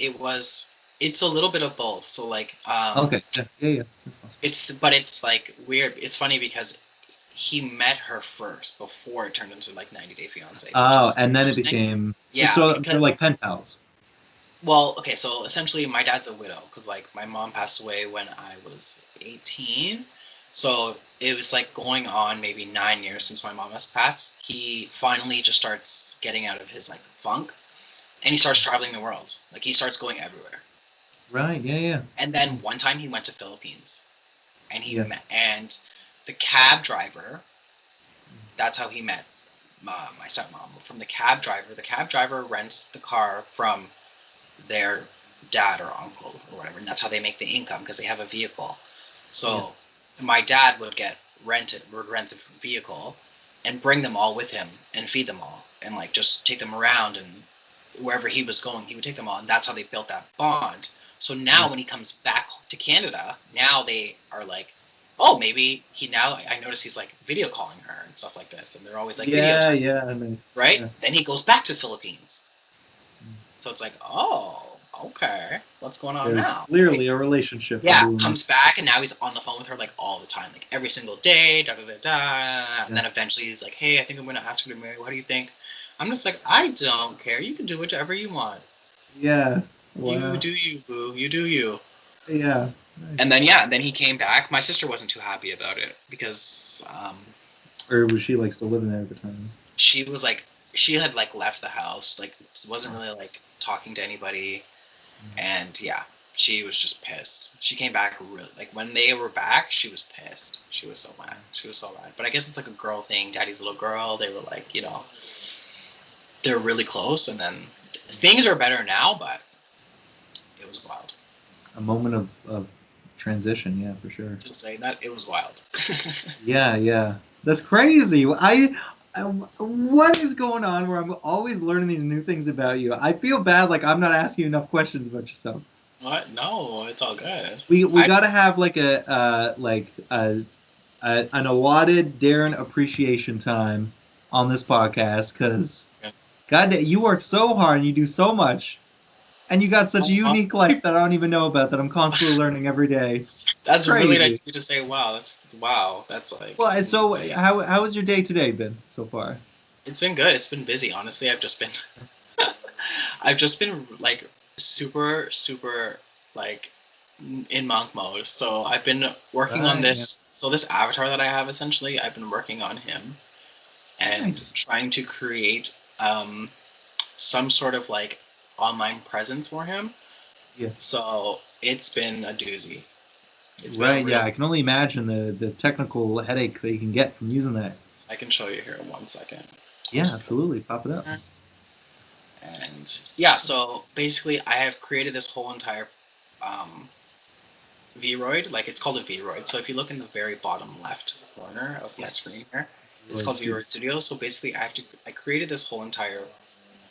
It's a little bit of both. So like, Okay, yeah, that's possible. but it's like weird. It's funny because he met her first before it turned into like 90 Day Fiance, which Oh, is and then it interesting. became Yeah, so they're because like pen pals. well, okay, so essentially my dad's a widow because like my mom passed away when I was 18. So it was like going on maybe 9 years since my mom has passed. He finally just starts getting out of his like funk and he starts traveling the world. Like he starts going everywhere. Right, yeah. And then Nice. one time he went to Philippines and he Yeah. met and the cab driver, that's how he met my stepmom. From the cab driver rents the car from their dad or uncle or whatever, and that's how they make the income because they have a vehicle. Yeah. So my dad would rent the vehicle and bring them all with him and feed them all and like just take them around and wherever he was going, he would take them all, and that's how they built that bond. So now Right. when he comes back to Canada, now they are like, oh, maybe he now I notice he's like video calling her and stuff like this, and they're always like video time, Yeah, nice. right? Yeah. Then he goes back to the Philippines, so it's like, oh, okay, what's going on There's now? Right? clearly a relationship Yeah, brewing. comes back and now he's on the phone with her like all the time, like every single day, da da da da. And Yeah. then eventually he's like, hey, I think I'm gonna ask her to marry. What do you think? I'm just like, I don't care. You can do whatever you want. Yeah. You Wow. do you, boo. You do you. Yeah. And Nice. then yeah, then he came back. My sister wasn't too happy about it because Or was she like still living there at the time? she was like she had like left the house, like wasn't really like talking to anybody. And yeah, she was just pissed. She came back really like when they were back, she was pissed. She was so mad. She was so mad. But I guess it's like a girl thing. Daddy's little girl. They were like, they're really close. And then things are better now, but it was wild. A moment of transition, yeah, for sure. To say that it was wild. Yeah. That's crazy. What is going on where I'm always learning these new things about you? I feel bad like I'm not asking you enough questions about yourself. What? No, it's all good. We I got to have like an allotted Derron appreciation time on this podcast because God, you work so hard and you do so much, and you got such a unique life that I don't even know about that I'm constantly learning every day. It's that's really nice crazy. of you to say. Wow, that's wow. That's like Well, so insane. how has your day today been so far? It's been good. It's been busy. Honestly, I've just been like super super like in monk mode. So I've been working on Right. Yeah. this. So this avatar that I have essentially, I've been working on him and Nice. trying to create some sort of like online presence for him. Yeah. So it's been a doozy. It's been a Right. real. Yeah. I can only imagine the technical headache that you can get from using that. I can show you here in 1 second. I'll Yeah. just put Absolutely. Pop it up. it there. And yeah, so basically, I have created this whole entire um, Vroid. Like it's called a Vroid. So if you look in the very bottom left corner of my screen Yes. here, it's Right, called Studio. Vroid Studio. So basically, I created this whole entire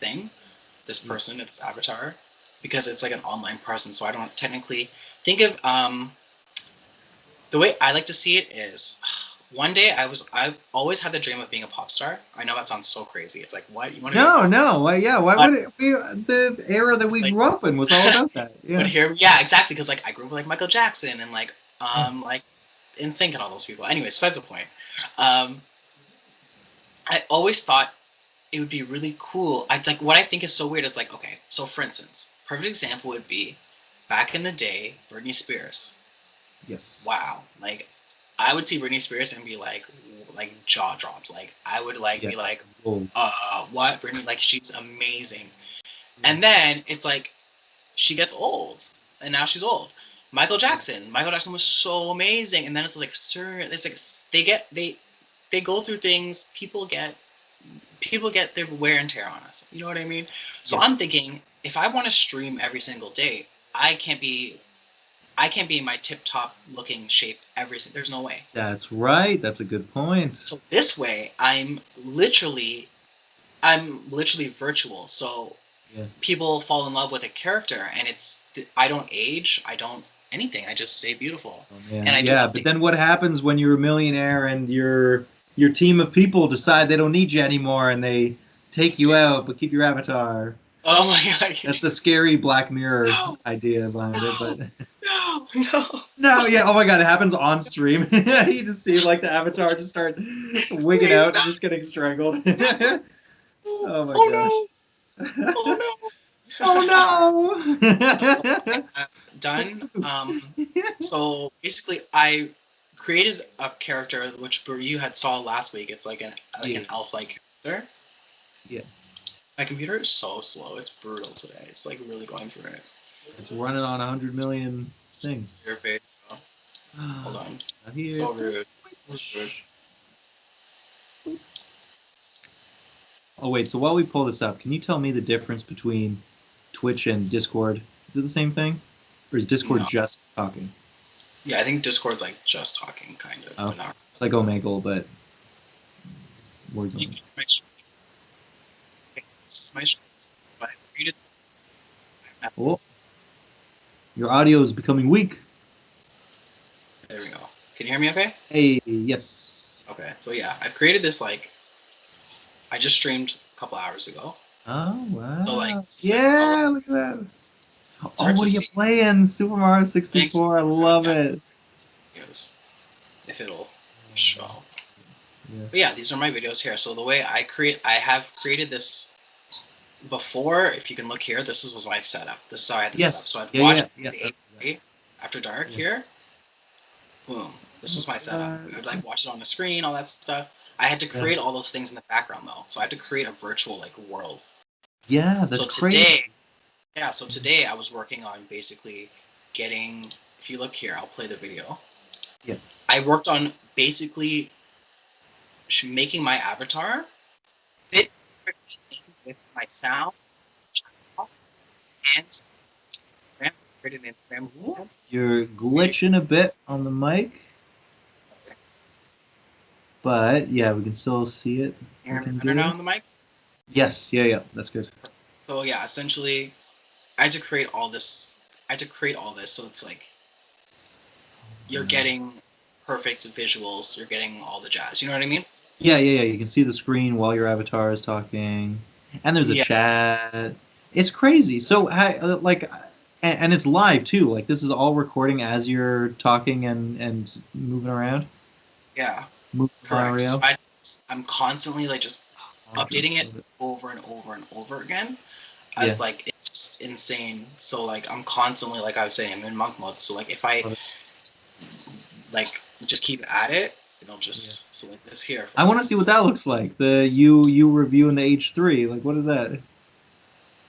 thing, this Yeah. person, its avatar, because it's like an online presence. So I don't technically think of the way I like to see it is one day I've always had the dream of being a pop star. I know that sounds so crazy. It's like what you want to be a pop star? No. Why? Yeah. Why But would it be? The era that we like grew up in was all about that. but Yeah. here yeah, exactly because like I grew up with like Michael Jackson and Yeah. like NSYNC and all those people. Anyways, besides the point. Um I always thought it would be really cool. I like what I think is so weird is like, okay, so for instance, perfect example would be back in the day, Britney Spears. Yes. Wow, like I would see Britney Spears and be like jaw dropped. Like I would like Yeah. be like, Goals. what Britney? Like she's amazing. Yeah. And then it's like she gets old, and now she's old. Michael Jackson. Michael Jackson was so amazing, and then it's like, sir, it's like they go through things. People get their wear and tear on us. You know what I mean? So I'm Yes. thinking, if I want to stream every single day, I can't be in my tip top looking shape there's no way. That's right. That's a good point. So this way, I'm literally virtual. So Yeah. people fall in love with a character, and I don't age, I don't anything. I just stay beautiful, Oh, and man. I do Yeah, but update. then what happens when you're a millionaire and your team of people decide they don't need you anymore and they take you out but keep your avatar? Oh my god! That's the scary Black Mirror No, idea behind it, no, but no, no. no, yeah. Oh my god, it happens on stream. You just see like the avatar just start wigging Please, out and just getting strangled. no. Oh my Oh gosh. no! Oh no! Oh What I no. have done. So basically, I created a character which you had saw last week. It's like an Yeah, elf-like character. yeah. My computer is so slow. It's brutal today. It's like really going through it. It's running on 100 million things. Your face. Oh, hold on. Here. So rude. So rude. Oh wait, so while we pull this up, can you tell me the difference between Twitch and Discord? Is it the same thing? Or is Discord No. just talking? Yeah, I think Discord's like just talking, kind of, but Okay. not. It's like Omegle, but words You only. can my stream. It's my stream. So I created. Oh, your audio is becoming weak. There we go. Can you hear me? Okay. Hey, yes. Okay. So yeah, I've created this like. I just streamed a couple hours ago. Oh, So like, wow. this is like a Yeah, look at that. it's Oh, hard what to are you see. playing? Super Mario Thanks. 64. I love Yeah, it. videos, if it'll show. Yeah. But yeah, these are my videos here. So the way I have created this before. If you can look here, was my setup. This is how I had the setup. Yes. So I'd Yeah, watch yeah, yeah. the That's H3 after dark yeah. here. Boom. This was my setup. I would like watch it on the screen, all that stuff. I had to Yeah. create all those things in the background though. So I had to create a virtual like world. Yeah, that's So crazy. today, yeah, so today I was working on basically getting, if you look here, I'll play the video. Yeah. I worked on basically making my avatar fit perfectly with my sound, and Instagram, created an Instagram account. You're glitching a bit on the mic, but yeah, we can still see it. You hear me Looking better now good. on the mic? Yes, yeah, yeah, that's good. So yeah, essentially, I had to create all this. I had to create all this, so it's like you're getting perfect visuals. You're getting all the jazz. You know what I mean? Yeah, yeah, yeah. You can see the screen while your avatar is talking, and there's a Yeah. chat. It's crazy. So, like, and it's live too. Like, this is all recording as you're talking and moving around. Yeah. Moving Correct. So Mario. I'm constantly like just updating it Love it. over and over and over again. Yeah. As like it's just insane. So like I'm constantly, like I was saying, I'm in monk mode. So like if I Love it. like just keep at it, it'll Yeah. just so like this here. For I want to instance, see what that looks like. The you reviewing the H3. Like, what is that?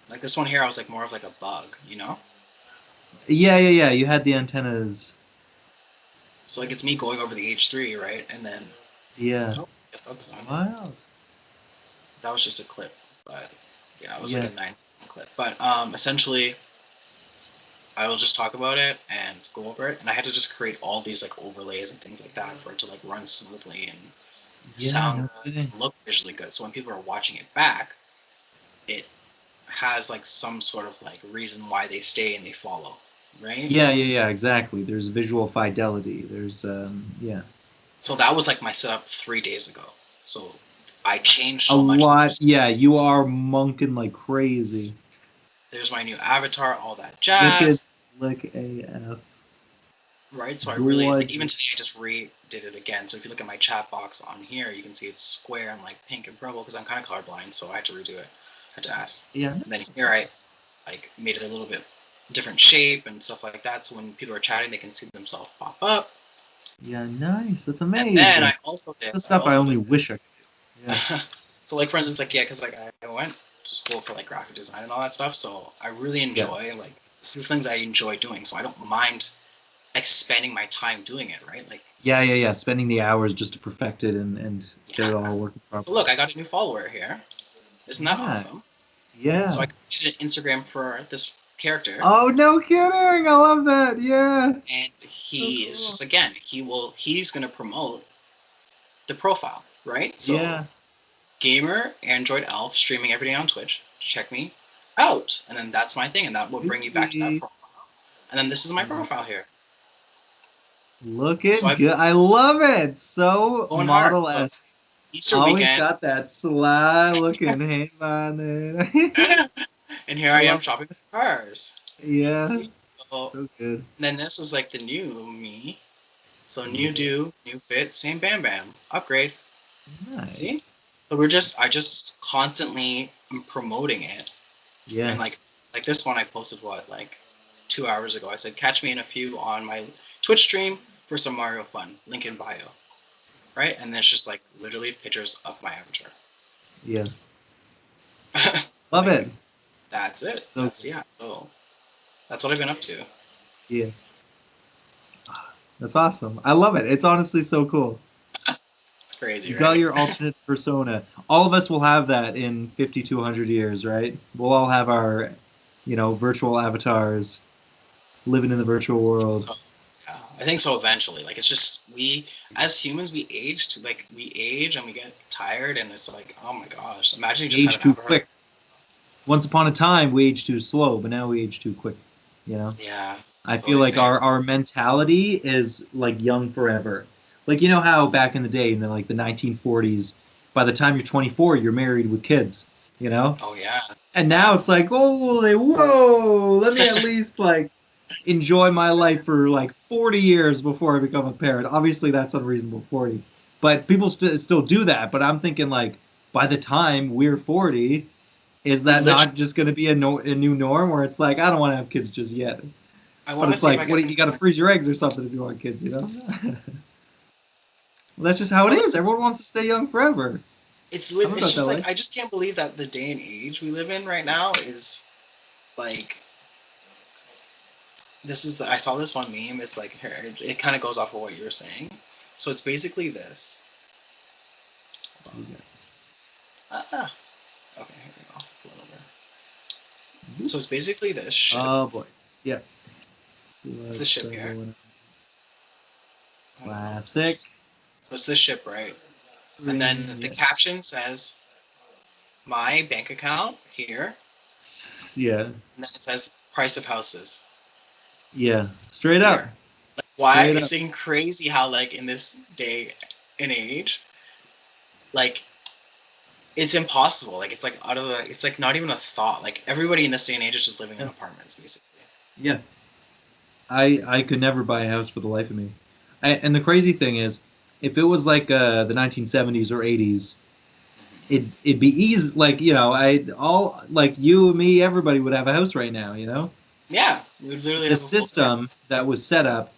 like this one here, I was like more of like a bug, you know. Yeah, yeah, yeah. You had the antennas. So like it's me going over the H3, right? And then Yeah. oh, yes, that's done. Wild. That was just a clip, but yeah, it was Yeah. like a 9-second clip. But essentially, I will just talk about it and go over it, and I had to just create all these like overlays and things like that for it to like run smoothly and Yeah. sound No good kidding. and look visually good. So when people are watching it back, it has like some sort of like reason why they stay and they follow, right? Yeah, yeah, yeah. Exactly. There's visual fidelity. There's yeah. So that was like my setup 3 days ago. So I changed A so much. lot. Yeah, you are monking like crazy. There's my new avatar, all that Wicked jazz, slick AF. right? So I really like Gorgeous. even today I just did it again. So if you look at my chat box on here, you can see it's square and like pink and purple because I'm kind of colorblind, so I had to redo it. I had to ask. Yeah. And then here I like made it a little bit different shape and stuff like that, so when people are chatting, they can see themselves pop up. Yeah, nice. That's And amazing. then I also did the stuff I only wish I could do. Yeah. So like for instance, like because like I went to school for like graphic design and all that stuff, so I really enjoy like this is things I enjoy doing, so I don't mind like spending my time doing it, right? Like Yeah. Spending the hours just to perfect it and get it all working So properly. look, I got a new follower here. Isn't that awesome? Yeah. So I created an Instagram for this character. Oh, no kidding! I love that. Yeah. And he is just again, he's gonna promote the profile, right? So gamer, Android elf, streaming every day on Twitch. Check me out. And then that's my thing, and that will bring you back to that profile. And then this is my profile here. Look at good. I love it. So model-esque. Easter Always weekend. got that sly looking hey man. And here I am shopping for cars. Yeah. See? So good. And then this is like the new me. So new do, new fit, same bam bam. Upgrade. Nice. See? So I just constantly am promoting it. Yeah. And like this one I posted like 2 hours ago. I said catch me in a few on my Twitch stream for some Mario fun. Link in bio. Right? And then it's just like literally pictures of my avatar. Yeah. Love it. That's it. So that's what I've been up to. Yeah. That's awesome. I love it. It's honestly so cool. It's crazy, You right? got your alternate persona. All of us will have that in 50 to 100 years, right? We'll all have our, virtual avatars living in the virtual world. So, yeah, I think so eventually. Like it's just we as humans we age and we get tired and it's like, oh my gosh. Imagine you just age too quick. Once upon a time we aged too slow, but now we age too quick, Yeah. I feel like our mentality is like young forever. Like how back in the day in the 1940s, by the time you're 24, you're married with kids, Oh yeah. And now it's like, holy whoa, let me at least enjoy my life for 40 years before I become a parent. Obviously that's unreasonable, 40. But people still do that, but I'm thinking by the time we're 40, is that not just going to be a new norm where it's like, I don't want to have kids just yet. But it's like, you got to freeze your eggs or something if you want kids, Well, that's just how it is. Everyone wants to stay young forever. It's just like, I just can't believe that the day and age we live in right now is like, I saw this one meme. It's like, it kind of goes off of what you're saying. So it's basically this. Okay, here we go. A little bit. So it's basically this ship. Oh boy. Yeah. It's this ship here. Classic. So it's this ship, right? And then the caption says, my bank account here. Yeah. And then it says price of houses. Yeah. Straight up. Like, why it's getting crazy how in this day and age, it's impossible. It's it's not even a thought. Everybody in this day and age is just living in apartments, basically. Yeah. I could never buy a house for the life of me. And the crazy thing is, if it was the 1970s or 80s, it'd be easy. You and me, everybody would have a house right now. Yeah, we would literally. The system that was set up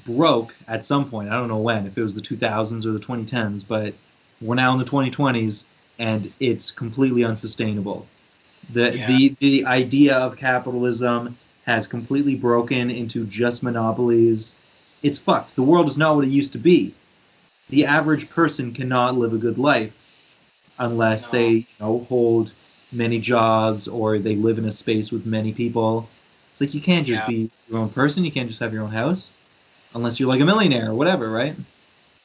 broke at some point. I don't know when, if it was the 2000s or the 2010s, but we're now in the 2020s, and it's completely unsustainable. The idea of capitalism has completely broken into just monopolies. It's fucked. The world is not what it used to be. The average person cannot live a good life unless they hold many jobs or they live in a space with many people. It's like you can't just be your own person. You can't just have your own house unless you're a millionaire or whatever, right?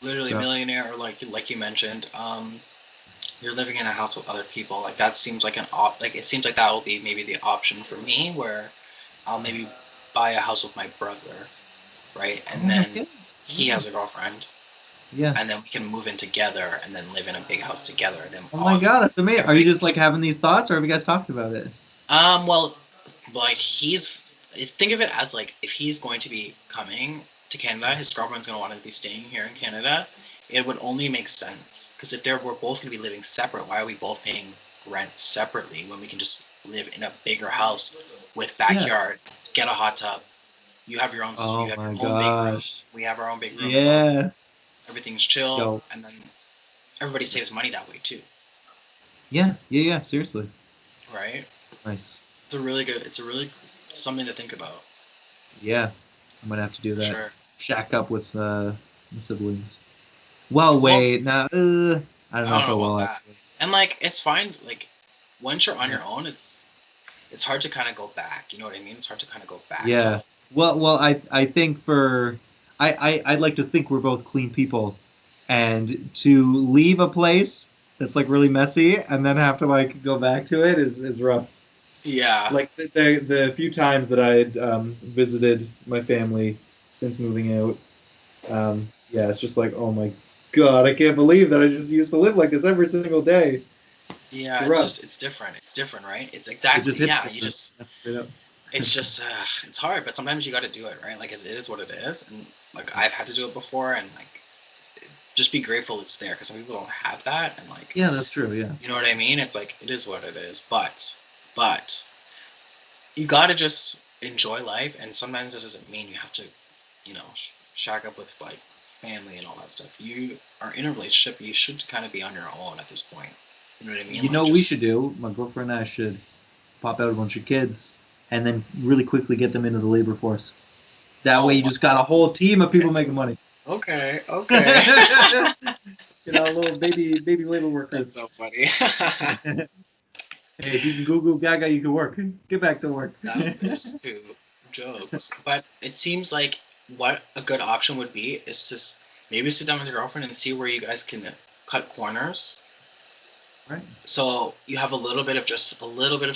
Literally millionaire, or like you mentioned, you're living in a house with other people. That seems like it seems like that will be maybe the option for me, where I'll maybe buy a house with my brother, right? And then he has a girlfriend. Yeah. And then we can move in together and then live in a big house together. And then oh my god, that's amazing. Are you just having these thoughts, or have you guys talked about it? Well, think of it as if he's going to be coming to Canada, his girlfriend's gonna want to be staying here in Canada, it would only make sense because if we're both gonna be living separate, why are we both paying rent separately when we can just live in a bigger house with Yeah. backyard, get a hot tub, you have Oh your my own big room, gosh. we have our own big room, it's all Yeah. everything's chill, Yo. and then everybody saves money that way too, Yeah. Yeah. Yeah. Seriously. right? It's nice. It's a really something to think about Yeah. I'm gonna have to do for that. sure. Shack up with my siblings. Well, Well, wait. Now, I don't know I if don't I know about will that. actually. And like it's fine. Like once you're on Yeah. your own, it's hard to kind of go back. You know what I mean? It's hard to kind of go back to. Yeah. Well, I think I'd like to think we're both clean people, and to leave a place that's like really messy and then have to like go back to it is rough. Yeah. Like the few times that I had visited my family since moving out, yeah, it's just like, oh my God, I can't believe that I just used to live like this every single day. It's Yeah. It's rough. just it's different. It's different, right? It's It just exactly hits yeah. You different. just Yeah, straight up. it's just it's hard, but sometimes you got to do it, right? Like it is what it is, and like I've had to do it before, and like just be grateful it's there because some people don't have that, and like Yeah, that's true. Yeah. you know what I mean? It's like it is what it is, but you got to just enjoy life, and sometimes it doesn't mean you have to, shack up with like family and all that stuff. You are in a relationship, you should kind of be on your own at this point. You know what I mean? You Like know what we just should do? My girlfriend and I should pop out a bunch of kids and then really quickly get them into the labor force. That way oh you just got a whole team of people making money. okay, You okay. know, little baby labor That's workers. so funny. Hey, if you can goo goo gaga, you can work. Get back to work. That is two jokes. But it seems like what a good option would be is to maybe sit down with your girlfriend and see where you guys can cut corners. Right. So you have a little bit of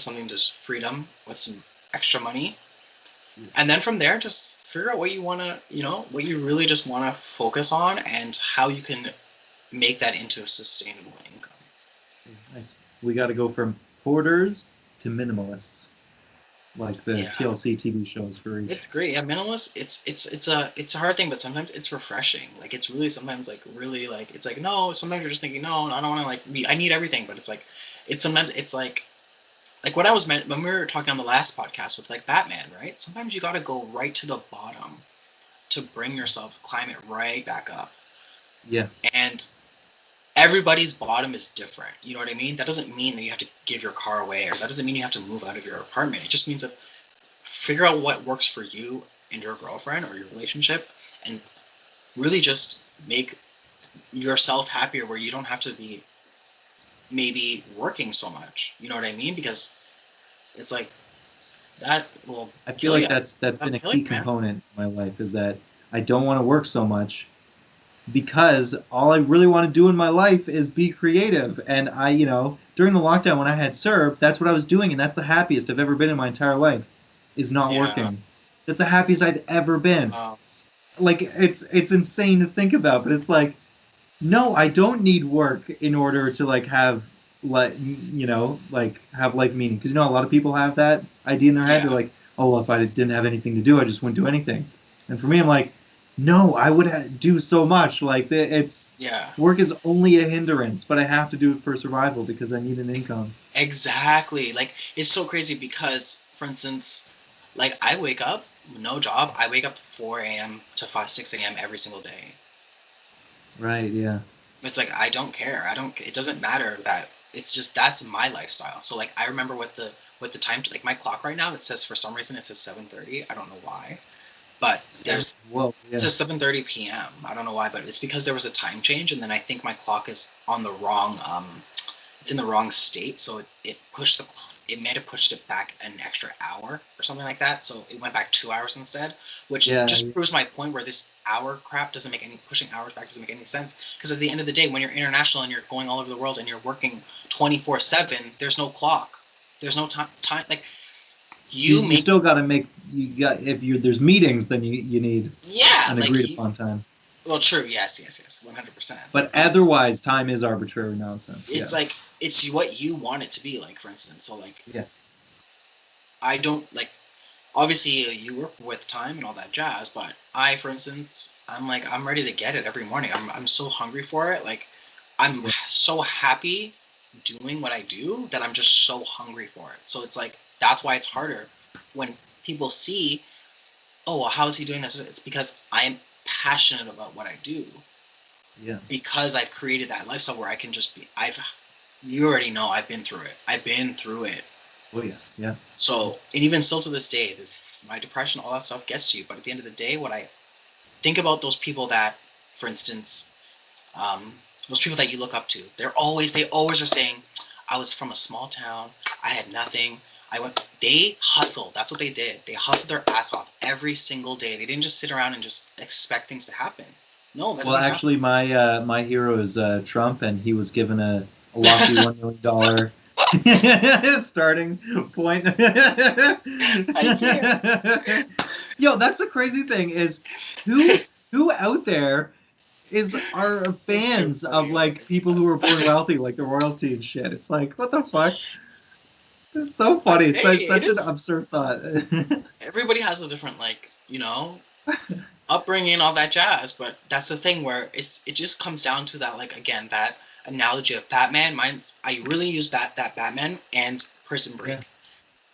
something to freedom with some extra money. Yeah. And then from there, just figure out what you want to, what you really just want to focus on and how you can make that into a sustainable income. Yeah, nice. We got to go from hoarders to minimalists, like the Yeah. TLC TV shows for It's each. great. Yeah, minimalist. It's a hard thing, but sometimes it's refreshing. Like it's really sometimes like really like it's like no. Sometimes you're just thinking no, I don't want to like be. I need everything, but it's like it's sometimes it's like what I was meant when we were talking on the last podcast with like Batman, right? Sometimes you got to go right to the bottom to bring yourself climb it right back up, Yeah. and everybody's bottom is different. You know what I mean? That doesn't mean that you have to give your car away, or that doesn't mean you have to move out of your apartment. It just means that figure out what works for you and your girlfriend or your relationship and really just make yourself happier where you don't have to be maybe working so much. You know what I mean? Because it's like that will I feel kill like you. that's been That'll a kill key you, man. component in my life is that I don't want to work so much because all I really want to do in my life is be creative. And during the lockdown when I had CERB, that's what I was doing, and that's the happiest I've ever been in my entire life, is not Yeah. working. That's the happiest I've ever been. Um, Like it's insane to think about, but it's like, no, I don't need work in order to like have like have life meaning. Because a lot of people have that idea in their head. They're yeah. like, oh, well, if I didn't have anything to do, I just wouldn't do anything. And for me, I'm like, no, I would do so much. Like it's Yeah. work is only a hindrance, but I have to do it for survival because I need an income. Exactly. Like it's so crazy because, for instance, like I wake up, no job. I wake up 4 a.m. to 5, 6 a.m. every single day. Right? Yeah. It's like I don't care. I don't. It doesn't matter that. It's just that's my lifestyle. So like I remember with the time like my clock right now it says for some reason it says 7:30. I don't know why, but there's Whoa. it Yeah. says 7:30 p.m. I don't know why, but it's because there was a time change and then I think my clock is on the wrong it's in the wrong state, so it may have pushed it back an extra hour or something like that. So it went back 2 hours instead, which Yeah. just proves my point where this hour crap doesn't make any pushing hours back doesn't make any sense. Because at the end of the day, when you're international and you're going all over the world and you're working 24/7, there's no clock, there's no time like you You make still got to make you got if you there's meetings, then you need yeah an like agreed you upon time. well true yes 100%, But but otherwise, time is arbitrary nonsense. it's Yeah. like it's what you want it to be like for instance. So like Yeah. I don't like obviously you work with time and all that jazz, but I, for instance, I'm like, I'm ready to get it every morning. I'm so hungry for it. Like, I'm Yeah. so happy doing what I do that I'm just so hungry for it. So it's like, that's why it's harder when people see, oh, well, how is he doing this? It's because I'm passionate about what I do, Yeah. because I've created that lifestyle where I can just be, you already know, I've been through it. I've been through it. Oh yeah. Yeah. So, and even still to this day, my depression, all that stuff gets to you. But at the end of the day, what I think about those people that, for instance, um, those people that you look up to, they always are saying, I was from a small town, I had nothing. They hustled. That's what they did. They hustled their ass off every single day. They didn't just sit around and just expect things to happen. No, that Well, doesn't happen. actually, my hero is Trump, and he was given a lofty $1 million starting point. I can't. Yo, that's the crazy thing is who out there are It's too fans of funny. Oh like people who my were born god. wealthy, like the royalty and shit. It's like, what the fuck? It's so But funny. It's hey, it such an is. absurd thought. Everybody has a different, like, upbringing, all that jazz. But that's the thing where it just comes down to that, like, again, that analogy of Batman. I really use that Batman and Prison Yeah. Break.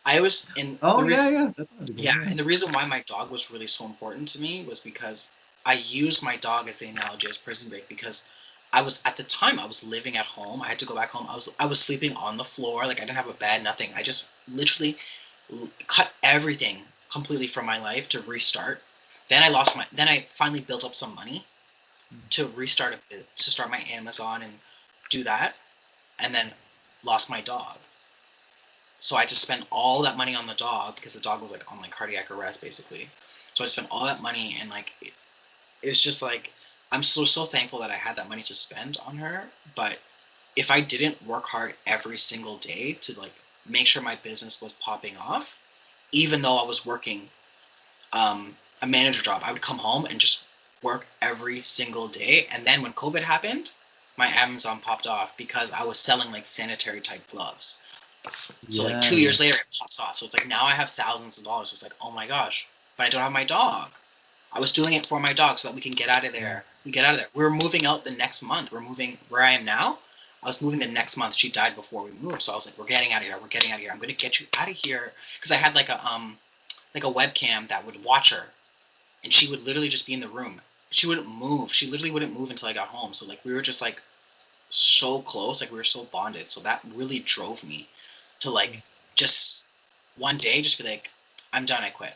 I was in Oh the yeah, reason, yeah. That's not a good yeah, one. Yeah. and the reason why my dog was really so important to me was because I used my dog as the analogy as Prison Break, because I was, at the time, I was living at home. I had to go back home. I was sleeping on the floor. Like, I didn't have a bed, nothing. I just literally cut everything completely from my life to restart. Then I finally built up some money to restart a bit, to start my Amazon and do that, and then lost my dog. So I just spent all that money on the dog because the dog was like on like cardiac arrest basically. So I spent all that money, and like it's just like, I'm so thankful that I had that money to spend on her. But if I didn't work hard every single day to like make sure my business was popping off, even though I was working a manager job, I would come home and just work every single day. And then when COVID happened, my Amazon popped off because I was selling like sanitary type gloves. So like Yeah, 2 years yeah. later, it pops off. So it's like now I have thousands of dollars. It's like, oh my gosh, but I don't have my dog. I was doing it for my dog so that we can get out of Yeah. there. We get out of there. We're moving out the next month. We're moving where I am now. I was moving the next month. She died before we moved, so I was like, "We're getting out of here. We're getting out of here. I'm gonna get you out of here," because I had like a webcam that would watch her, and she would literally just be in the room. She wouldn't move. She literally wouldn't move until I got home. So like we were just like so close. Like we were so bonded. So that really drove me to Yeah. like just one day just be like, I'm done. I quit,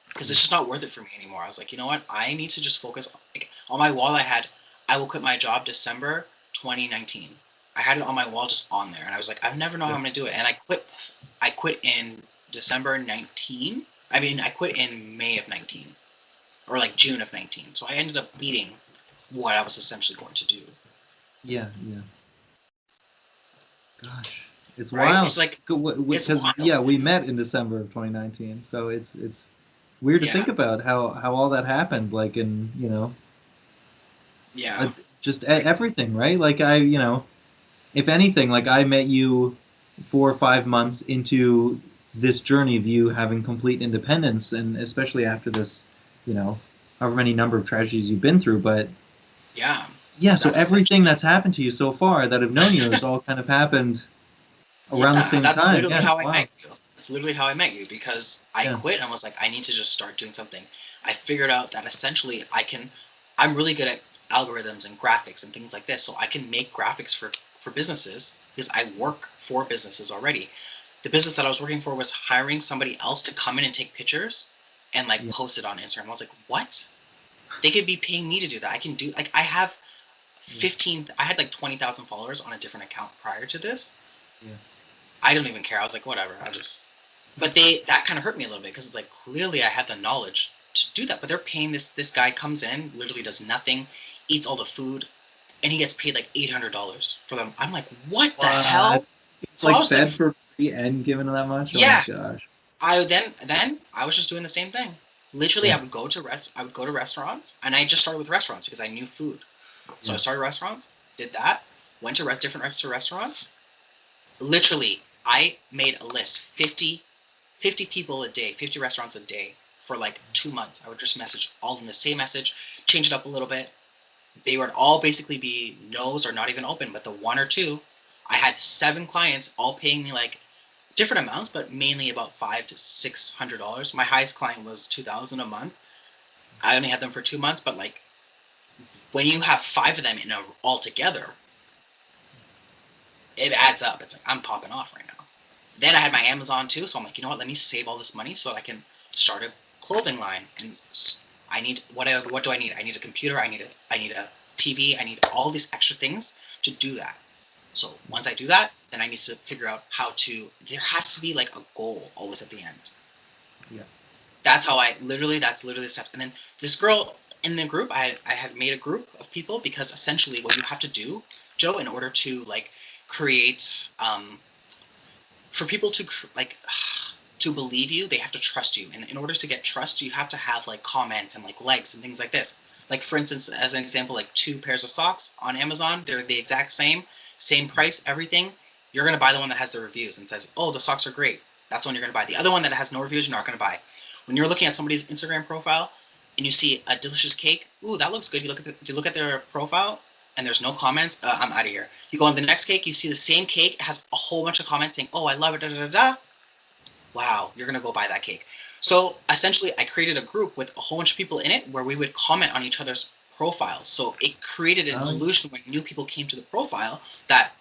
because Yeah. it's just not worth it for me anymore. I was like, you know what? I need to just focus. Like on my wall, I had, I will quit my job December 2019. I had it on my wall, just on there, and I was like, I never know how Yeah. I'm gonna do it. And I quit. I quit in December 19. I mean, I quit in May of 19, or like June of 19. So I ended up beating what I was essentially going to do. Yeah. Yeah. Gosh, it's Right? wild. It's like, it's Because wild. yeah, we met in December of 2019, so it's weird to Yeah. think about how all that happened. Like in Yeah. just Like, everything, right? Like if anything, like I met you 4 or 5 months into this journey of you having complete independence, and especially after this, you know, however many number of tragedies you've been through. But yeah. yeah, so That's everything essentially. that's happened to you so far that have known you has all kind of happened around the Yeah, same that's time. literally Yeah, it's how I wild. met you. That's literally how I met you, because I Yeah, quit and was like, I need to just start doing something. I figured out that essentially I'm really good at algorithms and graphics and things like this, so I can make graphics for businesses because I work for businesses already. The business that I was working for was hiring somebody else to come in and take pictures and like yeah, post it on Instagram. I was like, what? They could be paying me to do that. I can do, like, I have yeah, 15, I had like 20,000 followers on a different account prior to this. yeah. I don't even care. I was like, whatever. But that kind of hurt me a little bit because it's like clearly I had the knowledge to do that, but they're paying this guy comes in, literally does nothing, eats all the food, and he gets paid like $800 for them. I'm like, what the hell? What? It's So I like was like, fed for free and given that much. Oh my yeah. gosh. Then I was just doing the same thing. Literally, Yeah, I would go to restaurants, and I just started with restaurants because I knew food. So I yeah, started restaurants, did that, went to different restaurants. Literally, I made a list, 50 50 people a day, 50 restaurants a day for like 2 months. I would just message all in the same message, change it up a little bit. They would all basically be no's or not even open, but the one or two, I had 7 clients all paying me like different amounts, but mainly about $500 to $600. My highest client was 2,000 a month. I only had them for 2 months, but like when you have 5 of them all together, it adds up. It's like I'm popping off right now. Then I had my Amazon too, so I'm like, you know what? Let me save all this money so that I can start a clothing line. And I need what do I need? I need a computer. I need a TV. I need all these extra things to do that. So once I do that, then I need to figure out how to. There has to be like a goal always at the end. Yeah. That's how that's literally the steps. And then this girl in the group, I had made a group of people because essentially what you have to do, Joe, in order to like create for people to like to believe you, they have to trust you. And in order to get trust, you have to have like comments and like likes and things like this. Like for instance, as an example, like 2 pairs of socks on Amazon, they're the exact same price, everything. You're gonna buy the one that has the reviews and says, "Oh, the socks are great." That's the one you're gonna buy. The other one that has no reviews, you're not gonna buy. When you're looking at somebody's Instagram profile and you see a delicious cake, ooh, that looks good. You look at their profile and there's no comments. I'm out of here. You go on the next cake, you see the same cake, it has a whole bunch of comments saying, "Oh, I love it." Da da da da. Wow, you're gonna go buy that cake. So essentially, I created a group with a whole bunch of people in it where we would comment on each other's profiles. So it created an illusion when new people came to the profile that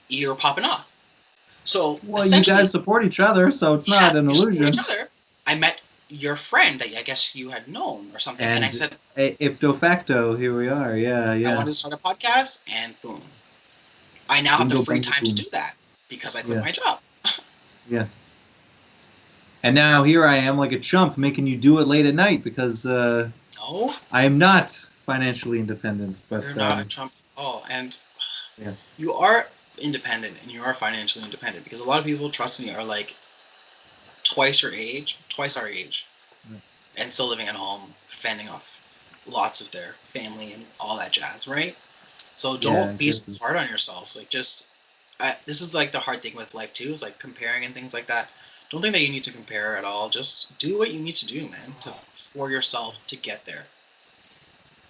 you're popping off. So Well, you essentially, guys support each other, so it's not an you support illusion. each other. I met your friend that I guess you had known or something, and I And said, ipso facto, here we are. Yeah, I yeah. wanted to start a podcast, and boom, I now have the Bingo, free bango, time to boom. do that because I quit Yeah, my job. yeah. And now here I am, like a chump, making you do it late at night because No, I am not financially independent. you're But not a Trump at all, and yeah, you are independent and you are financially independent because a lot of people, trust me, are like twice our age, right. and still living at home, fending off lots of their family and all that jazz, right? So Yeah, don't I be guess so it's, hard on yourself. Like just, this is like the hard thing with life too, is like comparing and things like that. Don't think that you need to compare at all. Just do what you need to do, man, to for yourself to get there.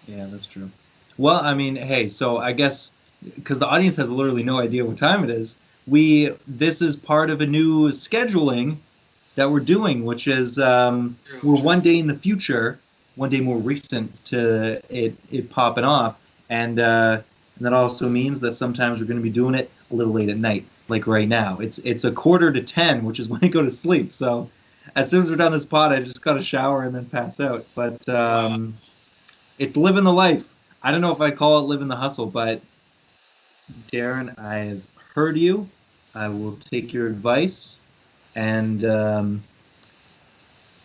yeah, that's true. Well, I mean, hey, so I guess because the audience has literally no idea what time it is, this is part of a new scheduling that we're doing, which is True, we're true. one day in the future, one day more recent to it popping off, and that also means that sometimes we're going to be doing it a little late at night, like right now. It's a quarter to 10, which is when I go to sleep. So as soon as we're done this pod, I just got to shower and then pass out. But Wow. it's living the life. I don't know if I call it living the hustle, but Derron, I've heard you. I will take your advice, and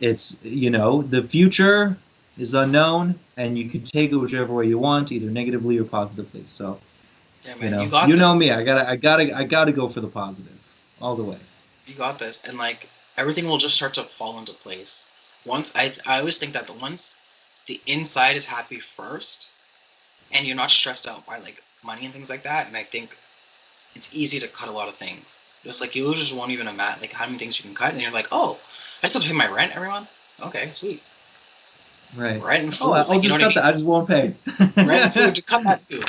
it's the future is unknown, and you can take it whichever way you want, either negatively or positively. So Yeah, you man, you know, got you know me. this. I gotta go for the positive all the way. You got this, and like everything will just start to fall into place. I always think that once the inside is happy first, and you're not stressed out by like money and things like that, and I think it's easy to cut a lot of things. Just like you just won't even imagine like how many things you can cut, and you're like, oh, I just have to pay my rent every month. Okay, sweet. Right. Rent and Oh, food, I'll like you know just what I cut mean? that. I just won't pay. Rent and food, to cut that too.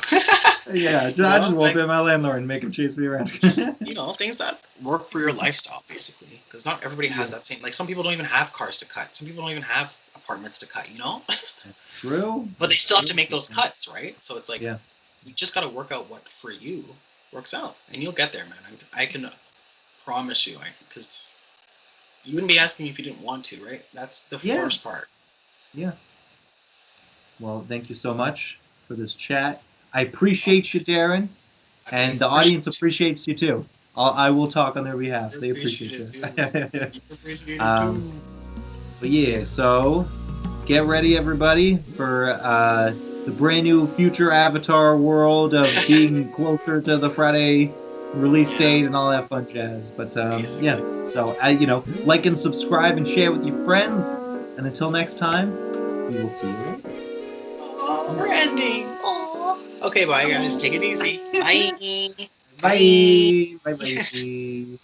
Yeah, You I just know, won't like pay my landlord and make him chase me around. just things that work for your lifestyle basically, because not everybody has Yeah, that same. Like some people don't even have cars to cut. Some people don't even have apartments to cut. that's true. But they That's still have to true. make those cuts, right? So it's like Yeah. you just got to work out what for you works out, and you'll get there, man. I can promise you, because you wouldn't be asking me if you didn't want to, right? That's the Yeah. first part. Yeah. Well, thank you so much for this chat. I appreciate you, Derron, I and the audience appreciate appreciates you too. I will talk on their behalf. you. They Appreciate appreciate it you. too. You appreciate it um, too. but yeah, so get ready, everybody, for the brand new future Avatar world of being closer to the Friday release Yeah, date and all that fun jazz. But yeah, basically. so like and subscribe and share with your friends. And until next time, we will see you later. Oh, we're ending. Oh. Okay, bye guys. Take it easy. Bye. Bye. Bye. Bye. Bye.